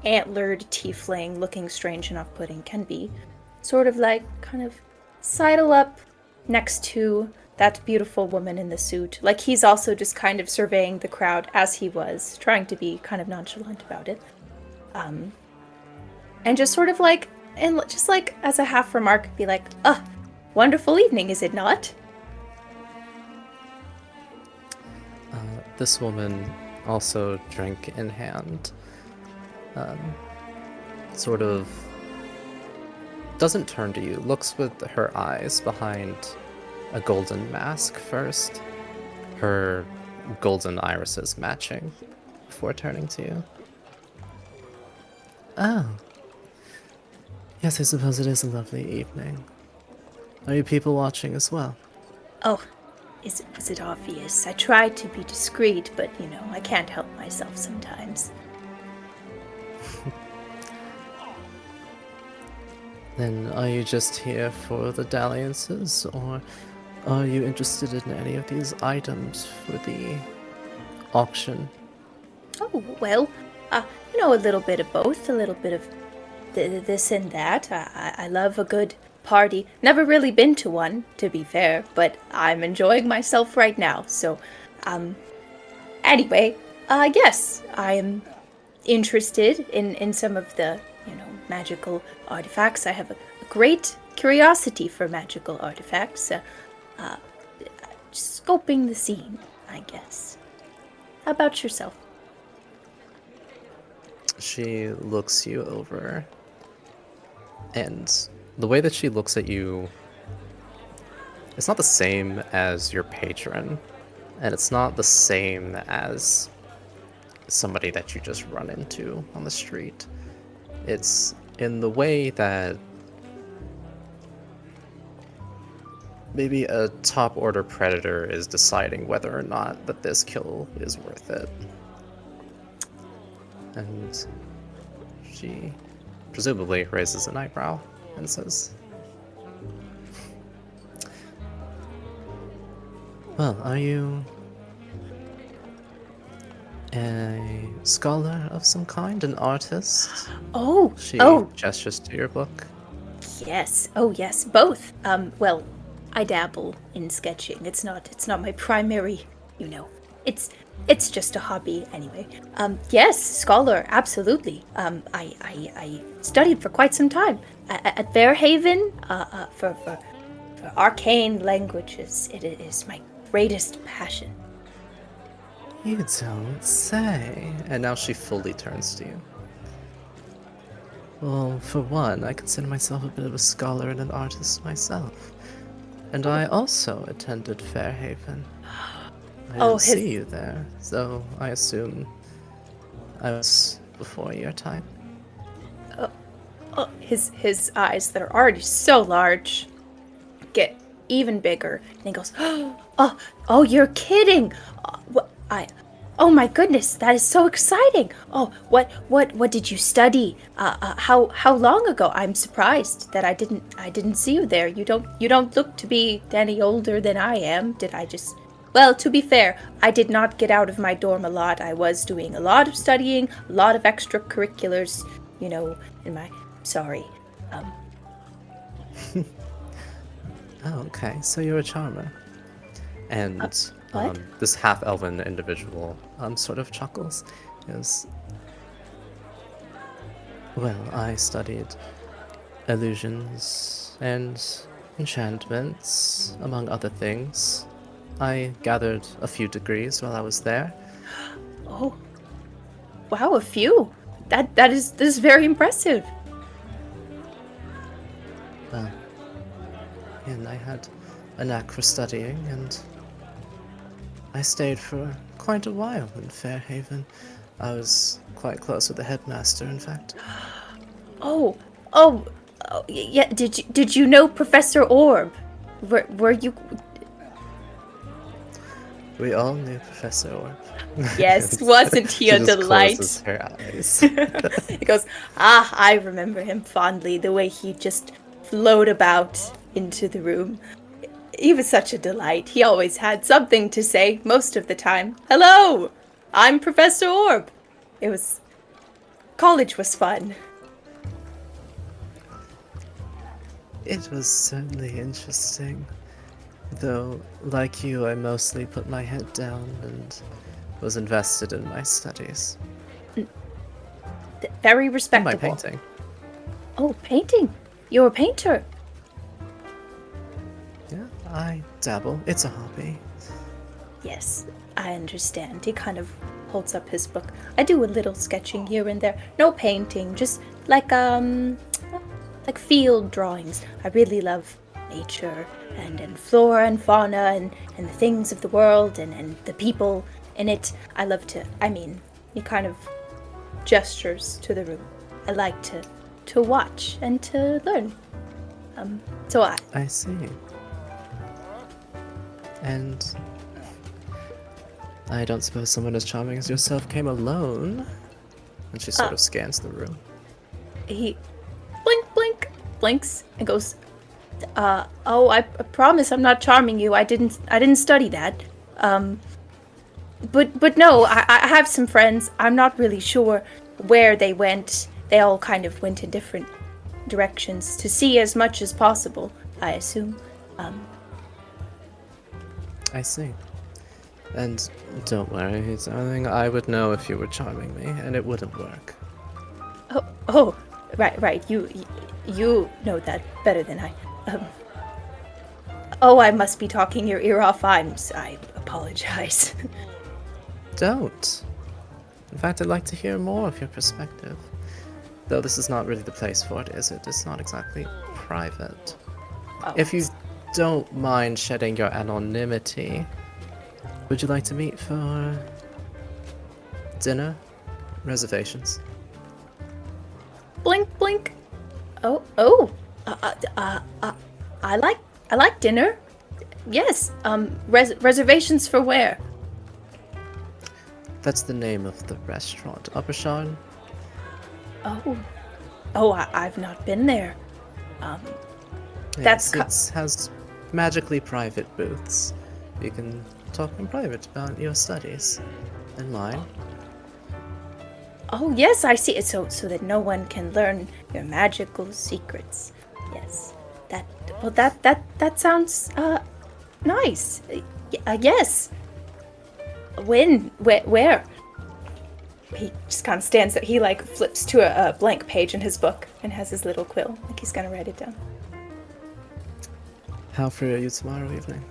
antlered tiefling looking strange and off-putting can be, sort of like kind of sidle up next to that beautiful woman in the suit. Like he's also just kind of surveying the crowd as he was, trying to be kind of nonchalant about it. And just sort of like, and just like as a half remark, be like, wonderful evening, is it not? This woman, also drink in hand, sort of doesn't turn to you, looks with her eyes behind a golden mask first, her golden irises matching before turning to you. Oh. Yes, I suppose it is a lovely evening. Are you people watching as well? Oh, is it obvious? I try to be discreet, but, I can't help myself sometimes. Then are you just here for the dalliances, or are you interested in any of these items for the auction? Oh, well, a little bit of both, a little bit of this and that. I love a good party. Never really been to one, to be fair, but I'm enjoying myself right now. So, anyway, yes, I am interested in some of the, magical artifacts. I have a great curiosity for magical artifacts. Just scoping the scene, I guess. How about yourself? She looks you over, and the way that she looks at you, it's not the same as your patron, and it's not the same as somebody that you just run into on the street. It's in the way that maybe a top order predator is deciding whether or not that this kill is worth it. And she presumably raises an eyebrow and says, well, are you a scholar of some kind, an artist? She gestures to your book. Yes. Oh, yes, both. Well, I dabble in sketching. It's not my primary, it's just a hobby anyway. Yes, scholar, absolutely. I studied for quite some time at Fairhaven for arcane languages. It is my greatest passion. You don't say. And now she fully turns to you. Well, for one, I consider myself a bit of a scholar and an artist myself. And I also attended Fairhaven. I didn't see you there, so I assume I was before your time. His eyes that are already so large get even bigger, and he goes, "Oh, you're kidding! Oh my goodness, that is so exciting! Oh, what did you study? How long ago? I'm surprised that I didn't see you there. You don't look to be any older than I am. Did I just?" Well, to be fair, I did not get out of my dorm a lot. I was doing a lot of studying, a lot of extracurriculars, in my... Sorry. Oh, okay, so you're a charmer. And what? This half-elven individual sort of chuckles. He goes, well, I studied illusions and enchantments, among other things. I gathered a few degrees while I was there. Oh, wow, a few. This is very impressive. Well, and I had a knack for studying, and I stayed for quite a while in Fairhaven. I was quite close with the headmaster, in fact. Oh, yeah. Did you know Professor Orb? Were you? We all knew Professor Orb. Yes, wasn't he a She just delight? closes her eyes. He goes, I remember him fondly. The way he just flowed about into the room. He was such a delight. He always had something to say most of the time. Hello, I'm Professor Orb. College was fun. It was certainly interesting. Though, like you, I mostly put my head down and was invested in my studies. Very And respectable. my painting. Oh, painting. You're a painter. Yeah, I dabble. It's a hobby. Yes, I understand. He kind of holds up his book. I do a little sketching here and there. No painting, just like field drawings. I really love nature and flora and fauna and the things of the world and the people in it. I love to, he kind of gestures to the room. I like to watch and to learn. I see. And I don't suppose someone as charming as yourself came alone? And she sort of scans the room. He blinks and goes, I promise I'm not charming you. I didn't study that. But no, I have some friends. I'm not really sure where they went. They all kind of went in different directions to see as much as possible, I assume. I see. And don't worry, darling, I would know if you were charming me, and it wouldn't work. Oh, right. You know that better than I. I must be talking your ear off. I apologize. Don't. In fact, I'd like to hear more of your perspective. Though this is not really the place for it, is it? It's not exactly private. Oh, If you don't mind shedding your anonymity, would you like to meet for dinner? Reservations. blink. I like dinner. Yes. Reservations for where? That's the name of the restaurant. Eberron. I've not been there. Yes, That's it has magically private booths. You can talk in private about your studies and mine. Oh yes, I see. So that no one can learn your magical secrets. Yes. That sounds nice. Yes. When? Where? He just kind of stands there. He flips to a blank page in his book and has his little quill. Like he's gonna write it down. How free are you tomorrow evening?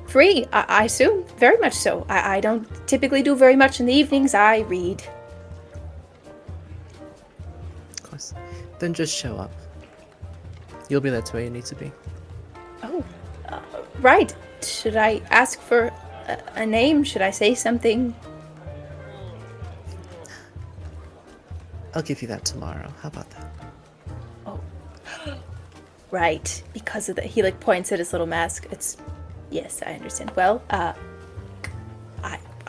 Free, I assume. Very much so. I don't typically do very much in the evenings. I read. Of course. Then just show up. You'll be there to where you need to be. Oh, right. Should I ask for a name? Should I say something? I'll give you that tomorrow. How about that? Oh, right. Because of the he points at his little mask. Yes, I understand. Well,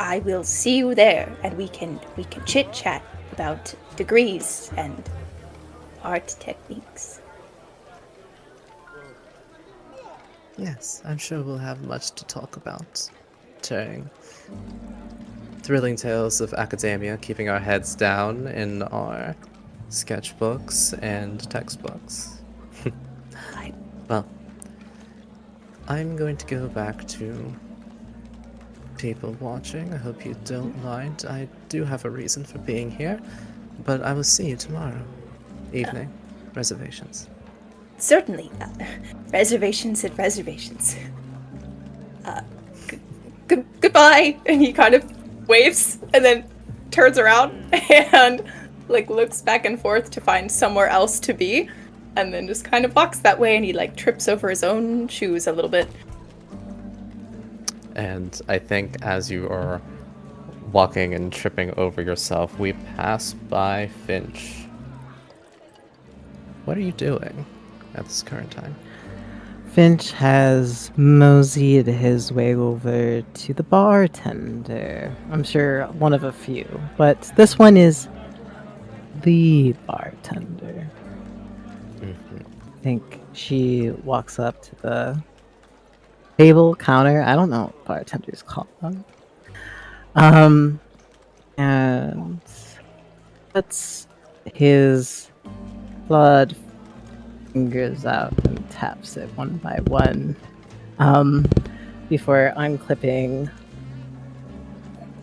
I will see you there, and we can chit chat about degrees and art techniques. Yes, I'm sure we'll have much to talk about. Sharing thrilling tales of academia, keeping our heads down in our sketchbooks and textbooks. Well, I'm going to go back to people watching. I hope you don't mind. I do have a reason for being here, but I will see you tomorrow evening. Reservations. Certainly. Reservations at reservations. Goodbye. And he kind of waves and then turns around and looks back and forth to find somewhere else to be, and then just kind of walks that way, and he trips over his own shoes a little bit. And I think as you are walking and tripping over yourself, we pass by Finch. What are you doing at this current time? Finch has moseyed his way over to the bartender. I'm sure one of a few, but this one is the bartender. I think she walks up to the table, counter. I don't know what bartenders call them. And puts his blood fingers out and taps it one by one before unclipping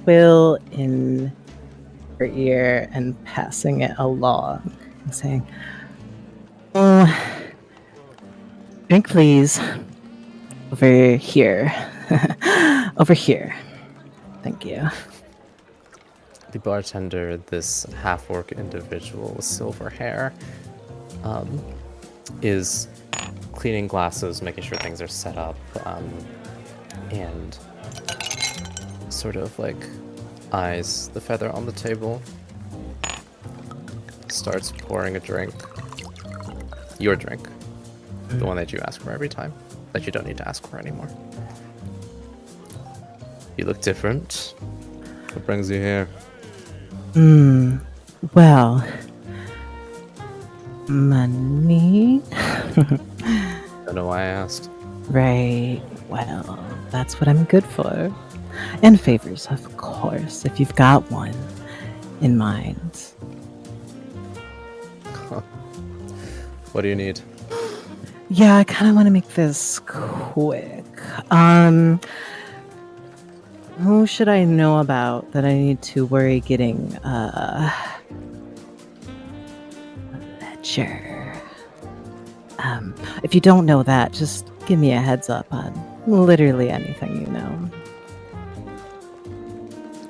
Will in her ear and passing it along and saying, "Oh, drink please. Over here. Over here. Thank you." The bartender, this half-orc individual with silver hair, is cleaning glasses, making sure things are set up, and sort of like eyes the feather on the table, starts pouring a drink. Your drink. The one that you ask for every time, that you don't need to ask for anymore. You look different. What brings you here? Well, money. Don't know why I asked. Right. Well, that's what I'm good for. And favors, of course, if you've got one in mind. What do you need? Yeah, I kind of want to make this quick. Who should I know about that I need to worry getting a ledger? If you don't know that, just give me a heads up on literally anything you know.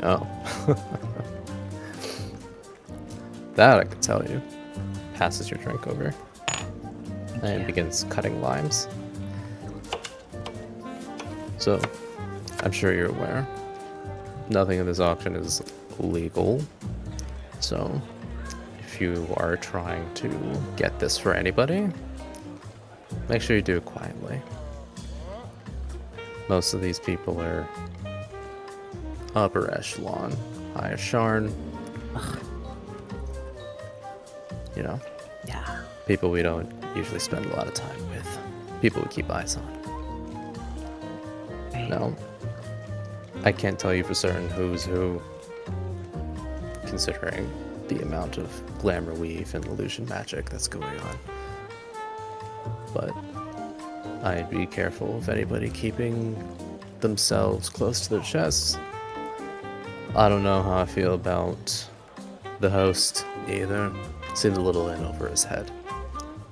Oh. That I could tell you. Passes your drink over. And begins cutting limes. So, I'm sure you're aware, nothing in this auction is legal. So, if you are trying to get this for anybody, make sure you do it quietly. Most of these people are upper echelon, higher Sharn. You know? Yeah. People we don't usually spend a lot of time with. People we keep eyes on. Right. No. I can't tell you for certain who's who, considering the amount of glamour weave and illusion magic that's going on. But I'd be careful of anybody keeping themselves close to their chests. I don't know how I feel about the host either. Seems a little in over his head.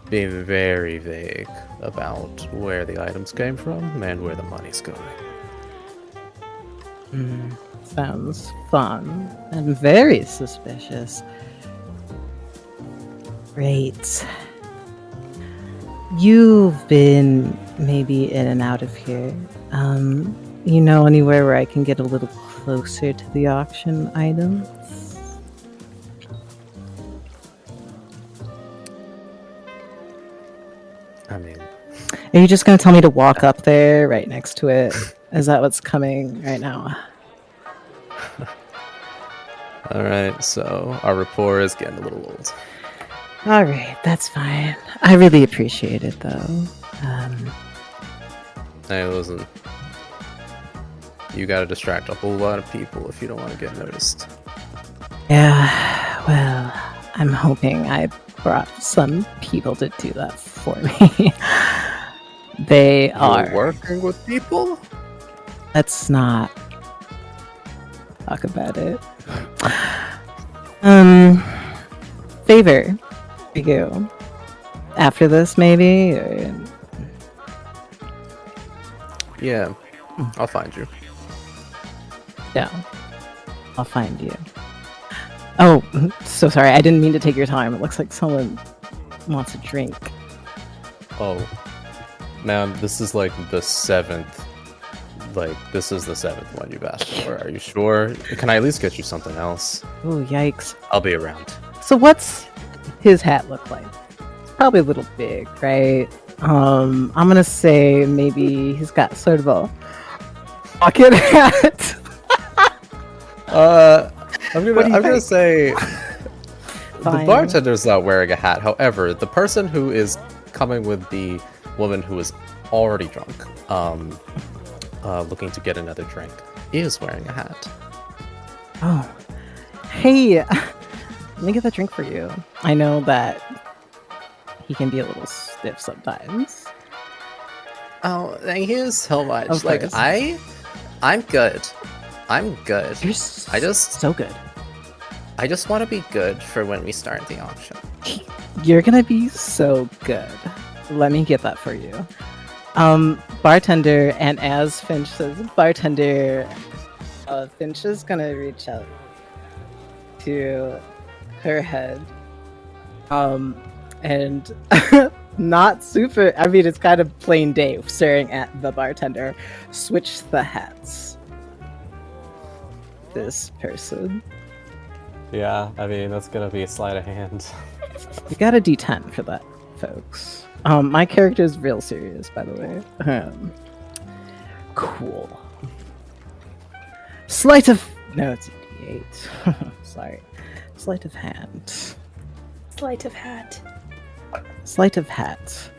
Being very vague about where the items came from and where the money's going. Sounds fun and very suspicious. Great. You've been maybe in and out of here. You know anywhere where I can get a little closer to the auction items? I mean, Are you just going to tell me to walk up there right next to it? Is that what's coming right now? alright, so our rapport is getting a little old. All right, that's fine. I really appreciate it, though. Hey, listen. You gotta distract a whole lot of people if you don't want to get noticed. Yeah, well, I'm hoping I brought some people to do that for me. They are. You're working with people? Let's not talk about it. Favor for you. After this, maybe? Or... Yeah, I'll find you. No. I'll find you. Oh, so sorry. I didn't mean to take your time. It looks like someone wants a drink. Oh, man, this is like the 7th like, this is the 7th one you've asked for. Are you sure? Can I at least get you something else? Oh, yikes. I'll be around. So what's his hat look like? It's probably a little big, right? I'm gonna say maybe he's got sort of a pocket hat. I'm gonna say the Fine. bartender's not wearing a hat. However, the person who is coming with the woman who is already drunk, looking to get another drink, is wearing a hat. Oh, hey, let me get that drink for you. I know that he can be a little stiff sometimes. Oh, thank you so much. Of Like, course. I'm good. I'm good. You're so good. I just want to be good for when we start the auction. You're gonna be so good. Let me get that for you. Bartender, and as Finch says, bartender, Finch is gonna reach out to her head. And not super, I mean, it's kind of plain Dave staring at the bartender. Switch the hats. This person. Yeah, I mean, that's gonna be a sleight of hand. We got a D10 for that, folks. My character is real serious, by the way. Cool. Sleight of... No, it's a D8. Sorry. Sleight of hand. Sleight of hat. Sleight of hat.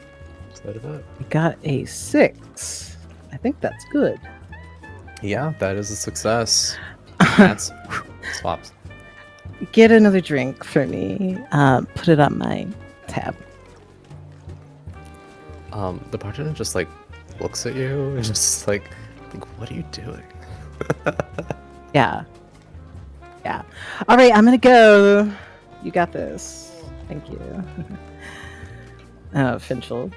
Sleight of hand. We got a 6. I think that's good. Yeah, that is a success. Hats. Swaps. Get another drink for me. Put it on my tab. The bartender just like looks at you and just like, what are you doing? Yeah. Yeah. All right, I'm gonna go. You got this. Thank you. Finch will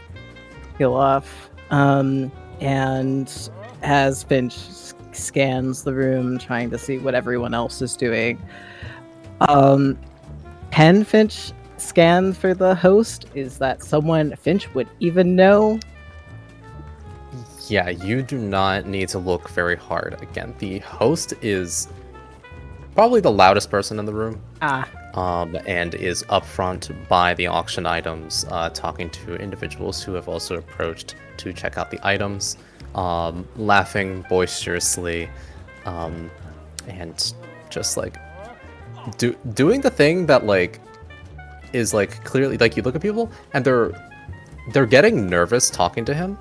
go off. And as Finch scans the room, trying to see what everyone else is doing, can Finch scan for the host? Is that someone Finch would even know? Yeah, you do not need to look very hard. Again, the host is probably the loudest person in the room. And is up front by the auction items, talking to individuals who have also approached to check out the items, laughing boisterously, and just like doing the thing that like is like clearly like you look at people and they're getting nervous talking to him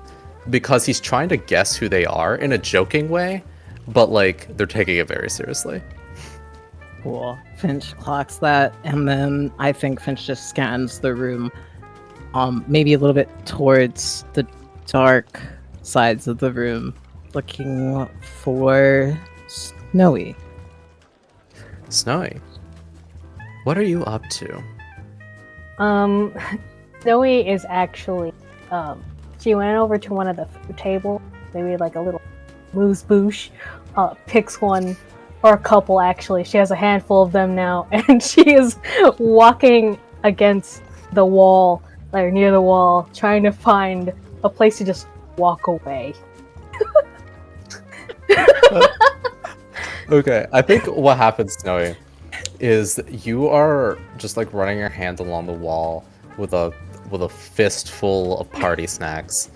because he's trying to guess who they are in a joking way, but like they're taking it very seriously. Cool. Finch clocks that, and then I think Finch just scans the room, maybe a little bit towards the dark sides of the room, looking for Snowy. Snowy, what are you up to? Snowy is actually, she went over to one of the food tables, maybe like a little moose boosh, picks one, or a couple actually. She has a handful of them now, and she is walking against the wall, like near the wall, trying to find a place to just walk away. Okay, I think what happens, Snowy, is you are just like running your hand along the wall with a fistful of party snacks,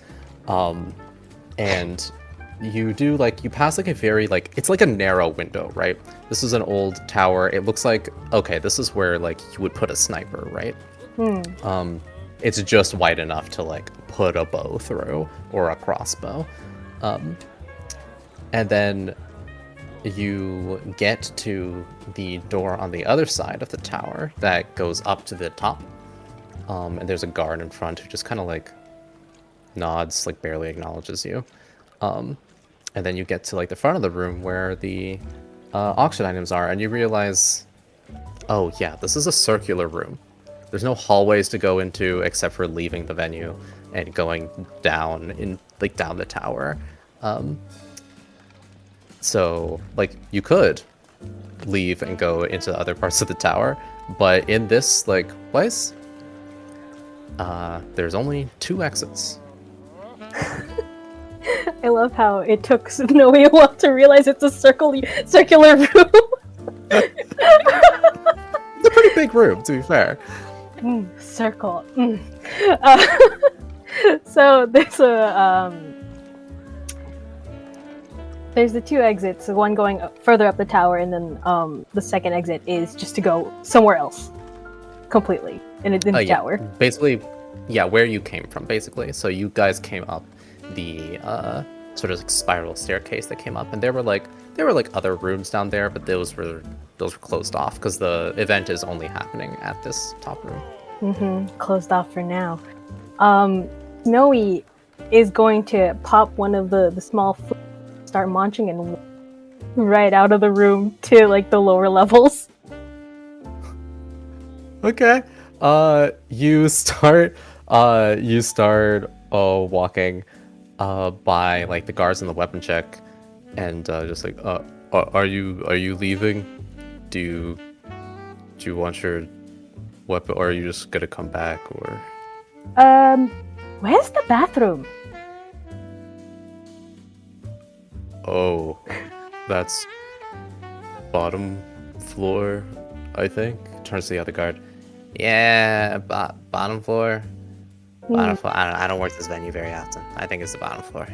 and you do like you pass like a very like it's like a narrow window, right? This is an old tower. It looks like okay, this is where like you would put a sniper, right? It's just wide enough to like put a bow through or a crossbow, and then you get to the door on the other side of the tower that goes up to the top, and there's a guard in front who just kind of like nods, like barely acknowledges you, and then you get to like the front of the room where the auction items are, and you realize, oh yeah, this is a circular room. There's no hallways to go into except for leaving the venue and going down in like down the tower. So, like, you could leave and go into other parts of the tower, but in this, like, place, there's only 2 exits. I love love how it took Snowy a while to realize it's a circular room. It's a pretty big room, to be fair. Circle. So there's the two exits. The one going further up the tower, and then the second exit is just to go somewhere else, completely in the tower. Basically, yeah, where you came from, basically. So you guys came up the sort of like spiral staircase that came up, and there were like other rooms down there, but those were closed off because the event is only happening at this top room. Closed off for now. Snowy is going to pop one of the small food, start munching, and right out of the room to like the lower levels. Okay. You start walking by like the guards in the weapon check, and just like, are you leaving? Do you want your weapon, or are you just gonna come back, or? Where's the bathroom? Oh, that's bottom floor, I think. Turns to the other guard. Yeah, bottom floor. Bottom floor. I don't work this venue very often. I think it's the bottom floor.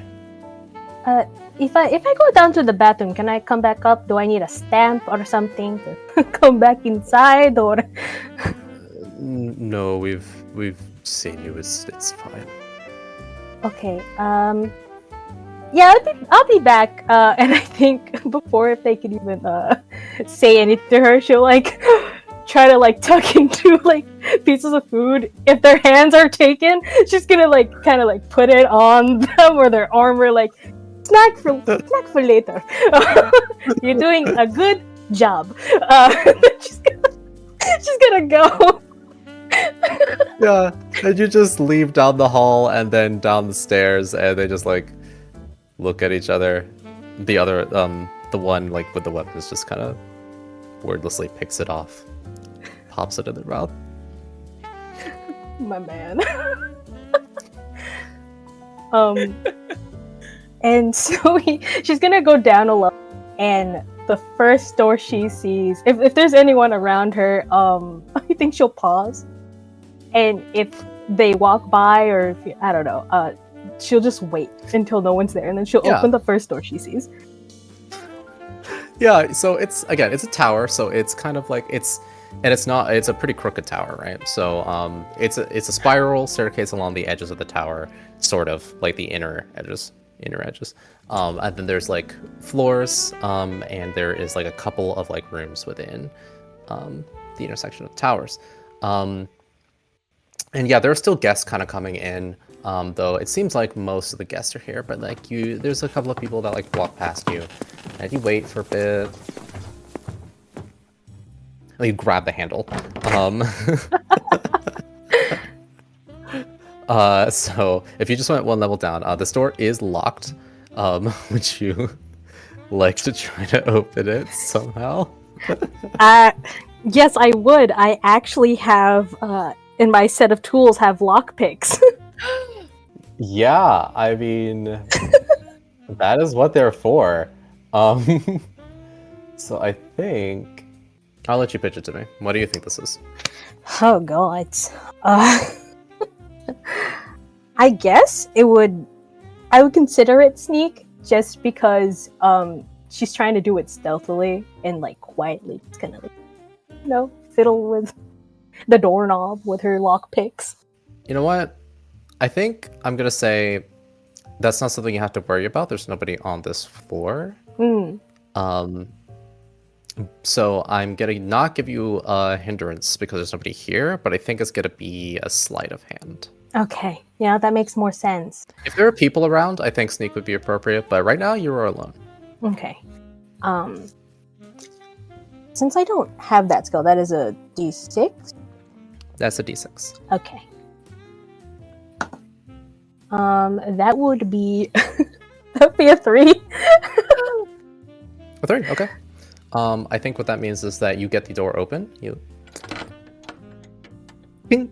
If I go down to the bathroom, can I come back up? Do I need a stamp or something to come back inside, or? No, we've seen you. It's fine. Okay. Yeah, I'll be back. And I think before, if they could even say anything to her, she'll like try to like tuck into like pieces of food. If their hands are taken, she's gonna like kind of like put it on them or their armor, like snack for later. You're doing a good job. She's gonna go. Yeah, and you just leave down the hall and then down the stairs, and they just like look at each other. The other, the one like with the weapons just kind of wordlessly picks it off, pops it in their mouth. My man. And so she's gonna go down a level, and the first door she sees, if there's anyone around her, I think she'll pause. And if they walk by, or if I don't know, she'll just wait until no one's there, and then she'll open the first door she sees. Yeah, so it's a tower, so it's kind of like it's a pretty crooked tower, right? So it's a spiral staircase along the edges of the tower, sort of like the inner edges. And then there's like floors, and there is like a couple of like rooms within the intersection of towers. And yeah, there are still guests kind of coming in, though it seems like most of the guests are here, but like there's a couple of people that like walk past you, and you wait for a bit. And you grab the handle. So if you just went one level down, this door is locked. Would you like to try to open it somehow? Yes, I would. I actually have in my set of tools have lockpicks. Yeah, I mean, that is what they're for. So I think I'll let you pitch it to me. What do you think this is? Oh god. I guess I would consider it sneak, just because she's trying to do it stealthily and like quietly. It's gonna like, fiddle with the doorknob with her lockpicks. You know what? I think I'm gonna say that's not something you have to worry about. There's nobody on this floor. So I'm gonna not give you a hindrance because there's nobody here, but I think it's gonna be a sleight of hand. Okay, yeah, that makes more sense. If there are people around, I think sneak would be appropriate, but right now you are alone. Okay. Since I don't have that skill, that is a D6? That's a D6. Okay. That would be a 3. A 3, okay. I think what that means is that you get the door open. Ping.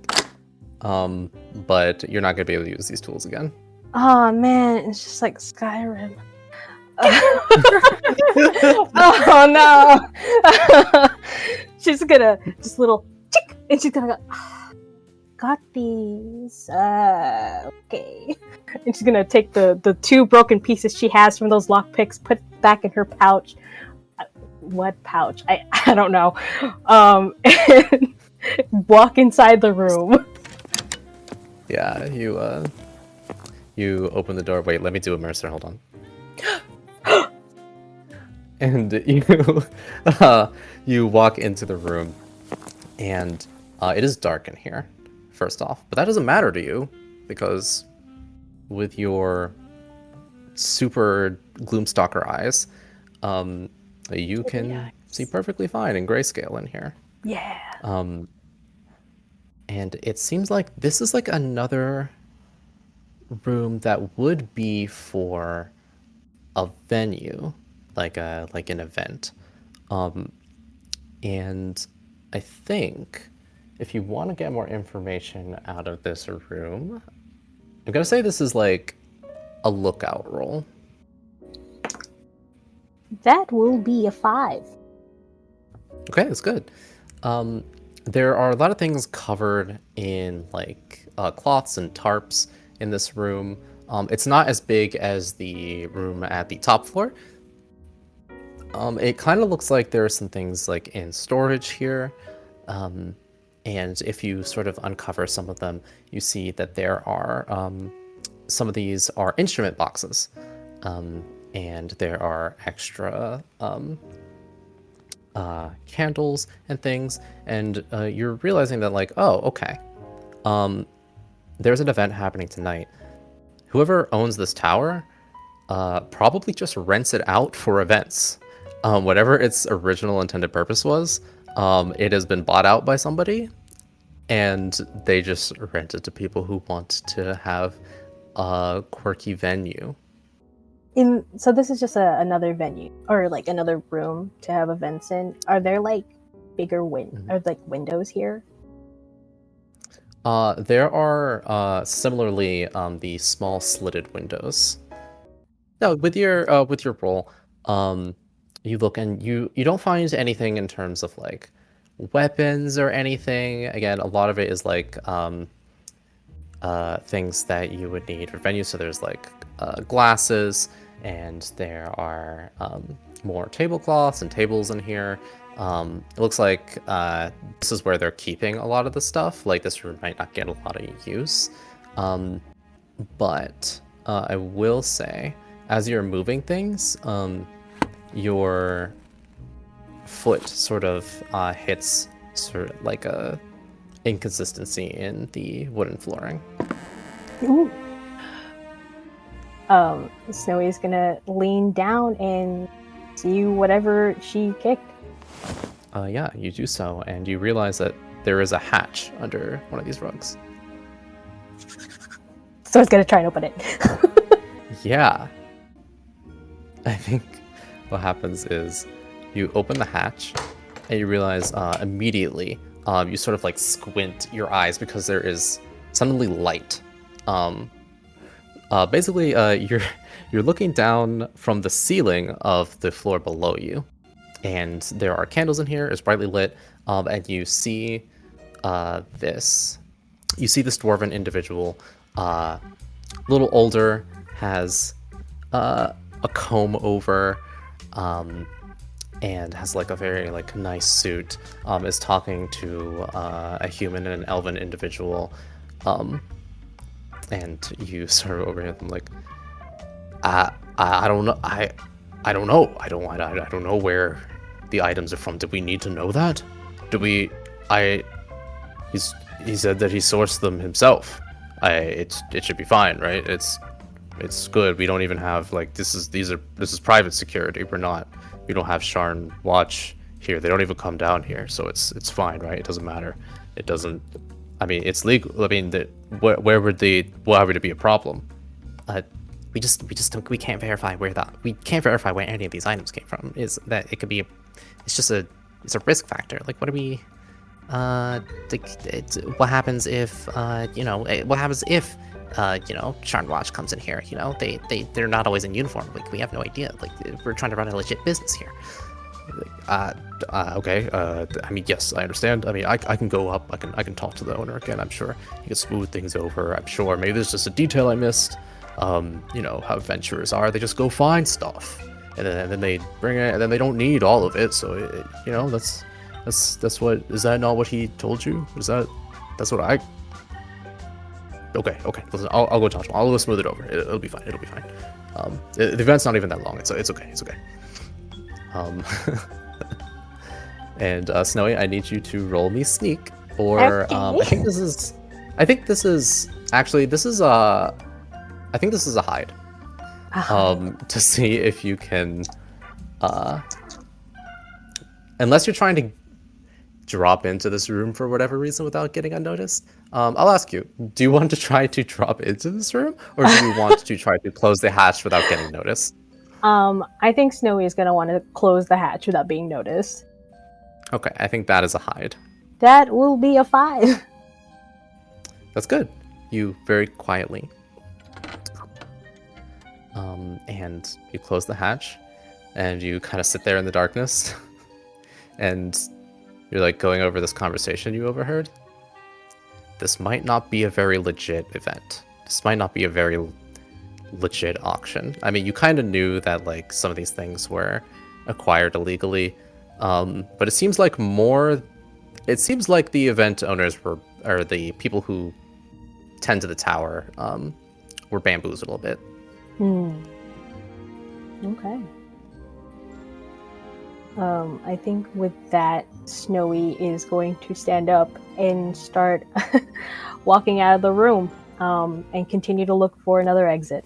But you're not gonna be able to use these tools again. Oh man, it's just like Skyrim. Oh no! She's gonna just little chick, and she's gonna go. Got these. Okay. And she's gonna take the 2 broken pieces she has from those lockpicks, put it back in her pouch. What pouch? I don't know. And walk inside the room. Yeah, you open the door. Wait, let me do a Mercer. Hold on. And you walk into the room, and it is dark in here. First off, but that doesn't matter to you because with your super Gloomstalker eyes, you can see perfectly fine in grayscale in here. Yeah. And it seems like this is like another room that would be for a venue, like an event. And I think if you want to get more information out of this room, I'm gonna say this is like a lookout roll. That will be a 5. Okay, that's good. There are a lot of things covered in like cloths and tarps in this room. It's not as big as the room at the top floor. It kind of looks like there are some things like in storage here. And if you sort of uncover some of them, you see that there are some of these are instrument boxes. And there are extra candles and things, and you're realizing that like, oh, okay, there's an event happening tonight. Whoever owns this tower probably just rents it out for events. Whatever its original intended purpose was, it has been bought out by somebody, and they just rent it to people who want to have a quirky venue. So this is just another venue or like another room to have events in. Are there like bigger or like windows here? There are similarly the small slitted windows. No, with your roll, you look and you don't find anything in terms of like weapons or anything. Again, a lot of it is like things that you would need for venues. So there's like glasses, and there are more tablecloths and tables in here. It looks like this is where they're keeping a lot of the stuff. Like this room might not get a lot of use. But I will say, as you're moving things, your foot sort of hits sort of like a inconsistency in the wooden flooring. Ooh. Snowy's gonna lean down and see whatever she kicked. Yeah, you do so, and you realize that there is a hatch under one of these rugs. So it's gonna try and open it. Yeah. I think what happens is you open the hatch and you realize immediately you sort of like squint your eyes because there is suddenly light. Basically, you're looking down from the ceiling of the floor below you, and there are candles in here. It's brightly lit, and you see this. You see this dwarven individual, a little older, has a comb over, and has like a very like nice suit. Is talking to a human and an elven individual. And you sort of overhear them like, I don't know. I don't know. I don't know where the items are from. Did we need to know that? He said that he sourced them himself. It should be fine, right? It's good. We don't even have like this is private security. We don't have Sharn watch here. They don't even come down here, so it's fine, right? It doesn't matter. It doesn't. I mean, it's legal. I mean, why would it be a problem? We can't verify where any of these items came from. Is that it could be? It's a risk factor. Like, what do we? What happens if Charm Watch comes in here, they're not always in uniform. Like, we have no idea. Like, we're trying to run a legit business here. Okay. I mean, yes, I understand. I mean, I can go up. I can talk to the owner again. I'm sure he can smooth things over. I'm sure maybe there's just a detail I missed. How adventurers are. They just go find stuff, and then they bring it, and then they don't need all of it. So that's what. Is that not what he told you? That's what I. Okay. Listen, I'll go talk to him. I'll go smooth it over. It'll be fine. The event's not even that long. It's okay. And Snowy, I need you to roll me sneak, or I think this is a hide. To see if you can, unless you're trying to drop into this room for whatever reason without getting unnoticed. I'll ask you, do you want to try to drop into this room, or do you want to try to close the hatch without getting noticed? I think Snowy is going to want to close the hatch without being noticed. Okay, I think that is a hide. That will be a 5. That's good. You very quietly. And you close the hatch, and you kind of sit there in the darkness, and you're like going over this conversation you overheard. This might not be a very legit event. This might not be a very legit auction. I mean, you kind of knew that like some of these things were acquired illegally, but it seems like the event owners or the people who tend to the tower were bamboozled a little bit. Okay. I think with that, Snowy is going to stand up and start walking out of the room, and continue to look for another exit.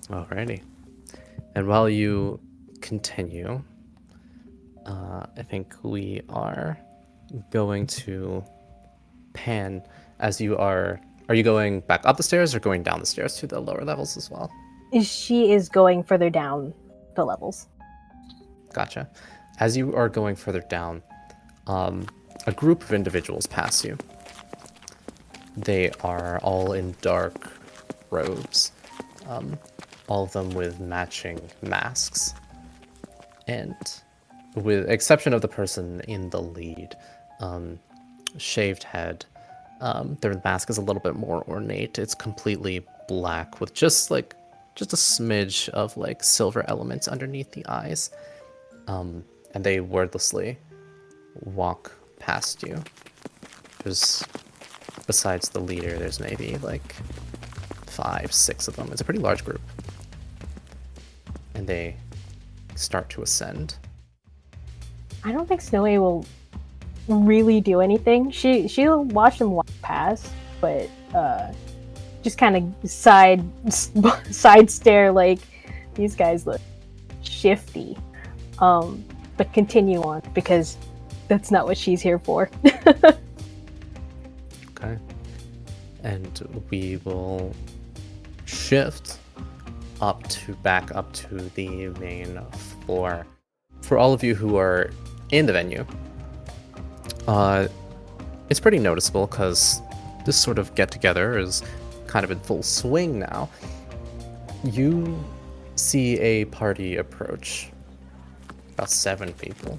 Alrighty. And while you continue, I think we are going to pan as you are. Are you going back up the stairs or going down the stairs to the lower levels as well? She is going further down the levels. Gotcha. As you are going further down, a group of individuals pass you. They are all in dark robes, all of them with matching masks. And with exception of the person in the lead, shaved head, their mask is a little bit more ornate. It's completely black with just a smidge of like silver elements underneath the eyes. And they wordlessly walk past you. Besides the leader, there's maybe like 5, 6 of them. It's a pretty large group. And they start to ascend. I don't think Snowy will really do anything. She'll watch them walk past, but just kind of side stare like these guys look shifty. But continue on because that's not what she's here for. Okay. And we will shift back up to the main floor. For all of you who are in the venue, it's pretty noticeable because this sort of get-together is kind of in full swing now. You see a party approach. About 7 people.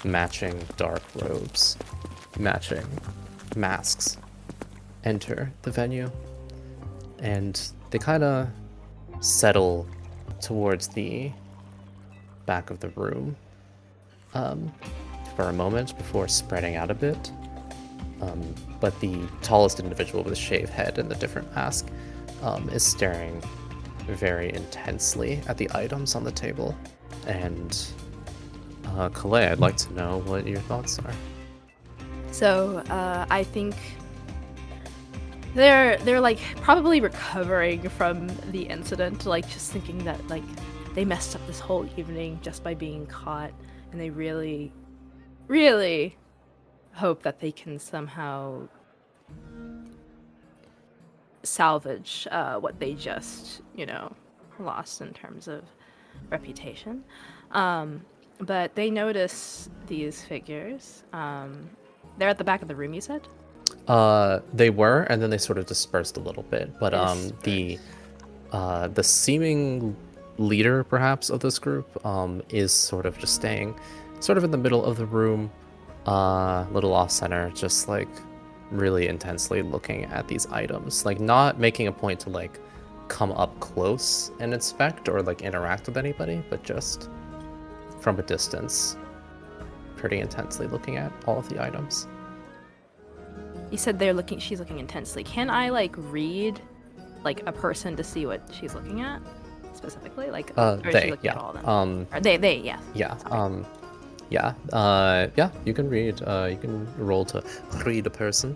Matching dark robes. Matching masks. Enter the venue. And they kind of settle towards the back of the room for a moment before spreading out a bit. But the tallest individual with a shaved head and the different mask is staring very intensely at the items on the table. And Calais, I'd like to know what your thoughts are. So I think they're like probably recovering from the incident, like just thinking that like they messed up this whole evening just by being caught, and they really, really hope that they can somehow salvage what they just, lost in terms of reputation. But they notice these figures. They're at the back of the room, you said? They were, and then they sort of dispersed a little bit. But the seeming leader, perhaps, of this group is sort of just staying sort of in the middle of the room, little off center, just like really intensely looking at these items, like not making a point to like come up close and inspect or like interact with anybody, but just from a distance, pretty intensely looking at all of the items. You said she's looking intensely. Can I like read like a person to see what she's looking at specifically? Like or is she looking at all of them? Or they, yeah. Yeah. Yeah, you can read. You can roll to read a person.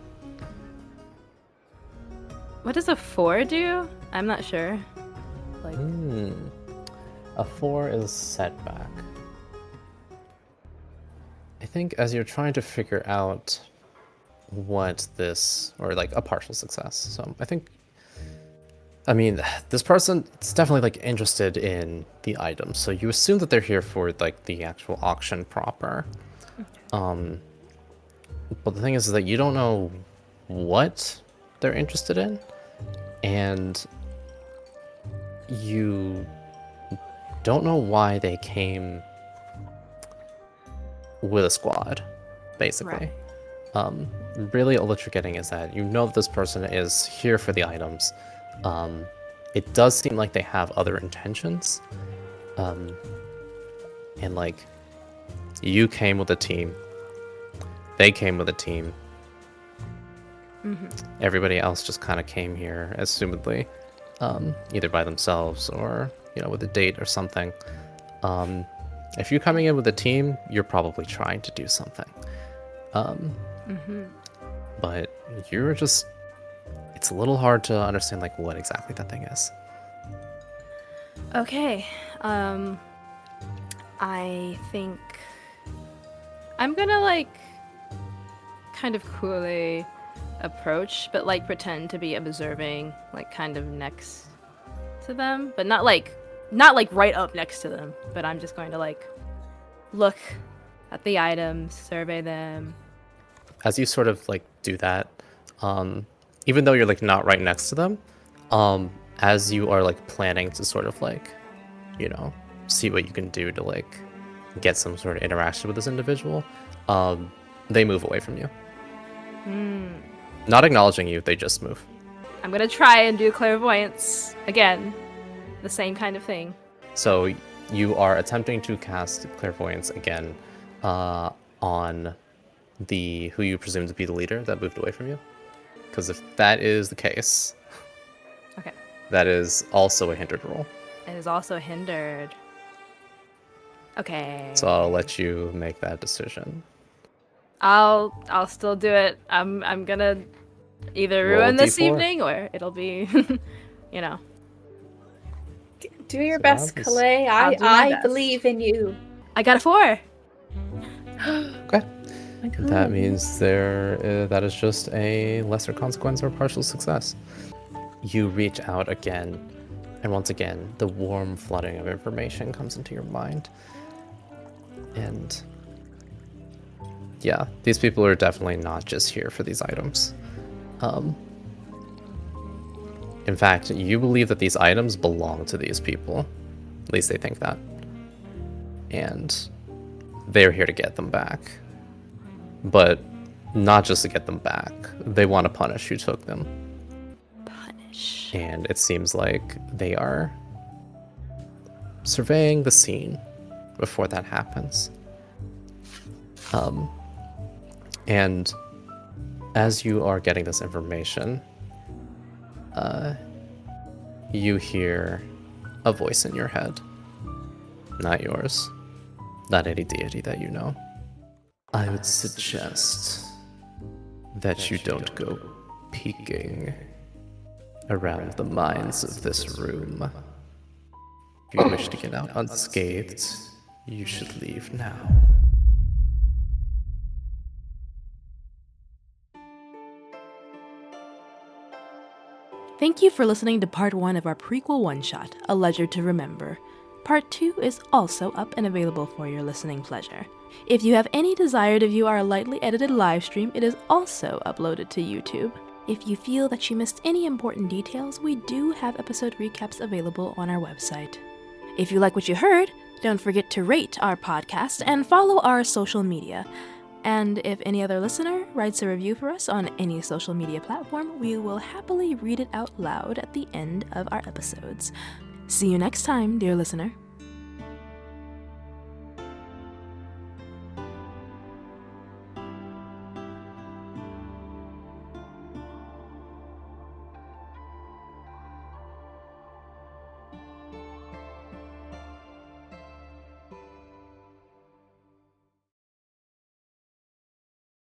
What does a 4 do? I'm not sure. Like A 4 is setback. I think as you're trying to figure out what this, or like a partial success. So I mean, this person is definitely like interested in the items. So you assume that they're here for like the actual auction proper. But the thing is that you don't know what they're interested in, and you don't know why they came with a squad, basically. Right. Really all that you're getting is that you know that this person is here for the items. It does seem like they have other intentions. And like, you came with a team. They came with a team. Everybody else just kind of came here, assumedly, either by themselves or, with a date or something. If you're coming in with a team, you're probably trying to do something. But you're just... It's a little hard to understand, like, what exactly that thing is. Okay. I think I'm gonna, like, kind of coolly approach, but, like, pretend to be observing, like, kind of next to them, but not like right up next to them, but I'm just going to, like, look at the items, survey them. As you sort of, like, do that, even though you're, like, not right next to them, as you are, like, planning to sort of, like, see what you can do to, like, get some sort of interaction with this individual, they move away from you. Not acknowledging you, they just move. I'm gonna try and do clairvoyance again. The same kind of thing. So you are attempting to cast clairvoyance again on the who you presume to be the leader that moved away from you. Because if that is the case, okay, that is also a hindered roll. It is also hindered. Okay. So I'll let you make that decision. I'll still do it. I'm gonna either Roll ruin this D4. evening or it'll be, Do your So best, that was- Calais. I'll do my I best. believe in you. I got a 4. Okay. That means that is just a lesser consequence or partial success. You reach out again, and once again, the warm flooding of information comes into your mind. And yeah, these people are definitely not just here for these items. In fact, you believe that these items belong to these people. At least they think that. And they're here to get them back. But not just to get them back. They want to punish who took them. Punish. And it seems like they are surveying the scene before that happens. And as you are getting this information, you hear a voice in your head. Not yours. Not any deity that you know. I would suggest that you don't go peeking around the mines of this room. If you wish to get out unscathed, you should leave now. Thank you for listening to part 1 of our prequel one-shot, A Ledger to Remember. Part 2 is also up and available for your listening pleasure. If you have any desire to view our lightly edited livestream, it is also uploaded to YouTube. If you feel that you missed any important details, we do have episode recaps available on our website. If you like what you heard, don't forget to rate our podcast and follow our social media. And if any other listener writes a review for us on any social media platform, we will happily read it out loud at the end of our episodes. See you next time, dear listener.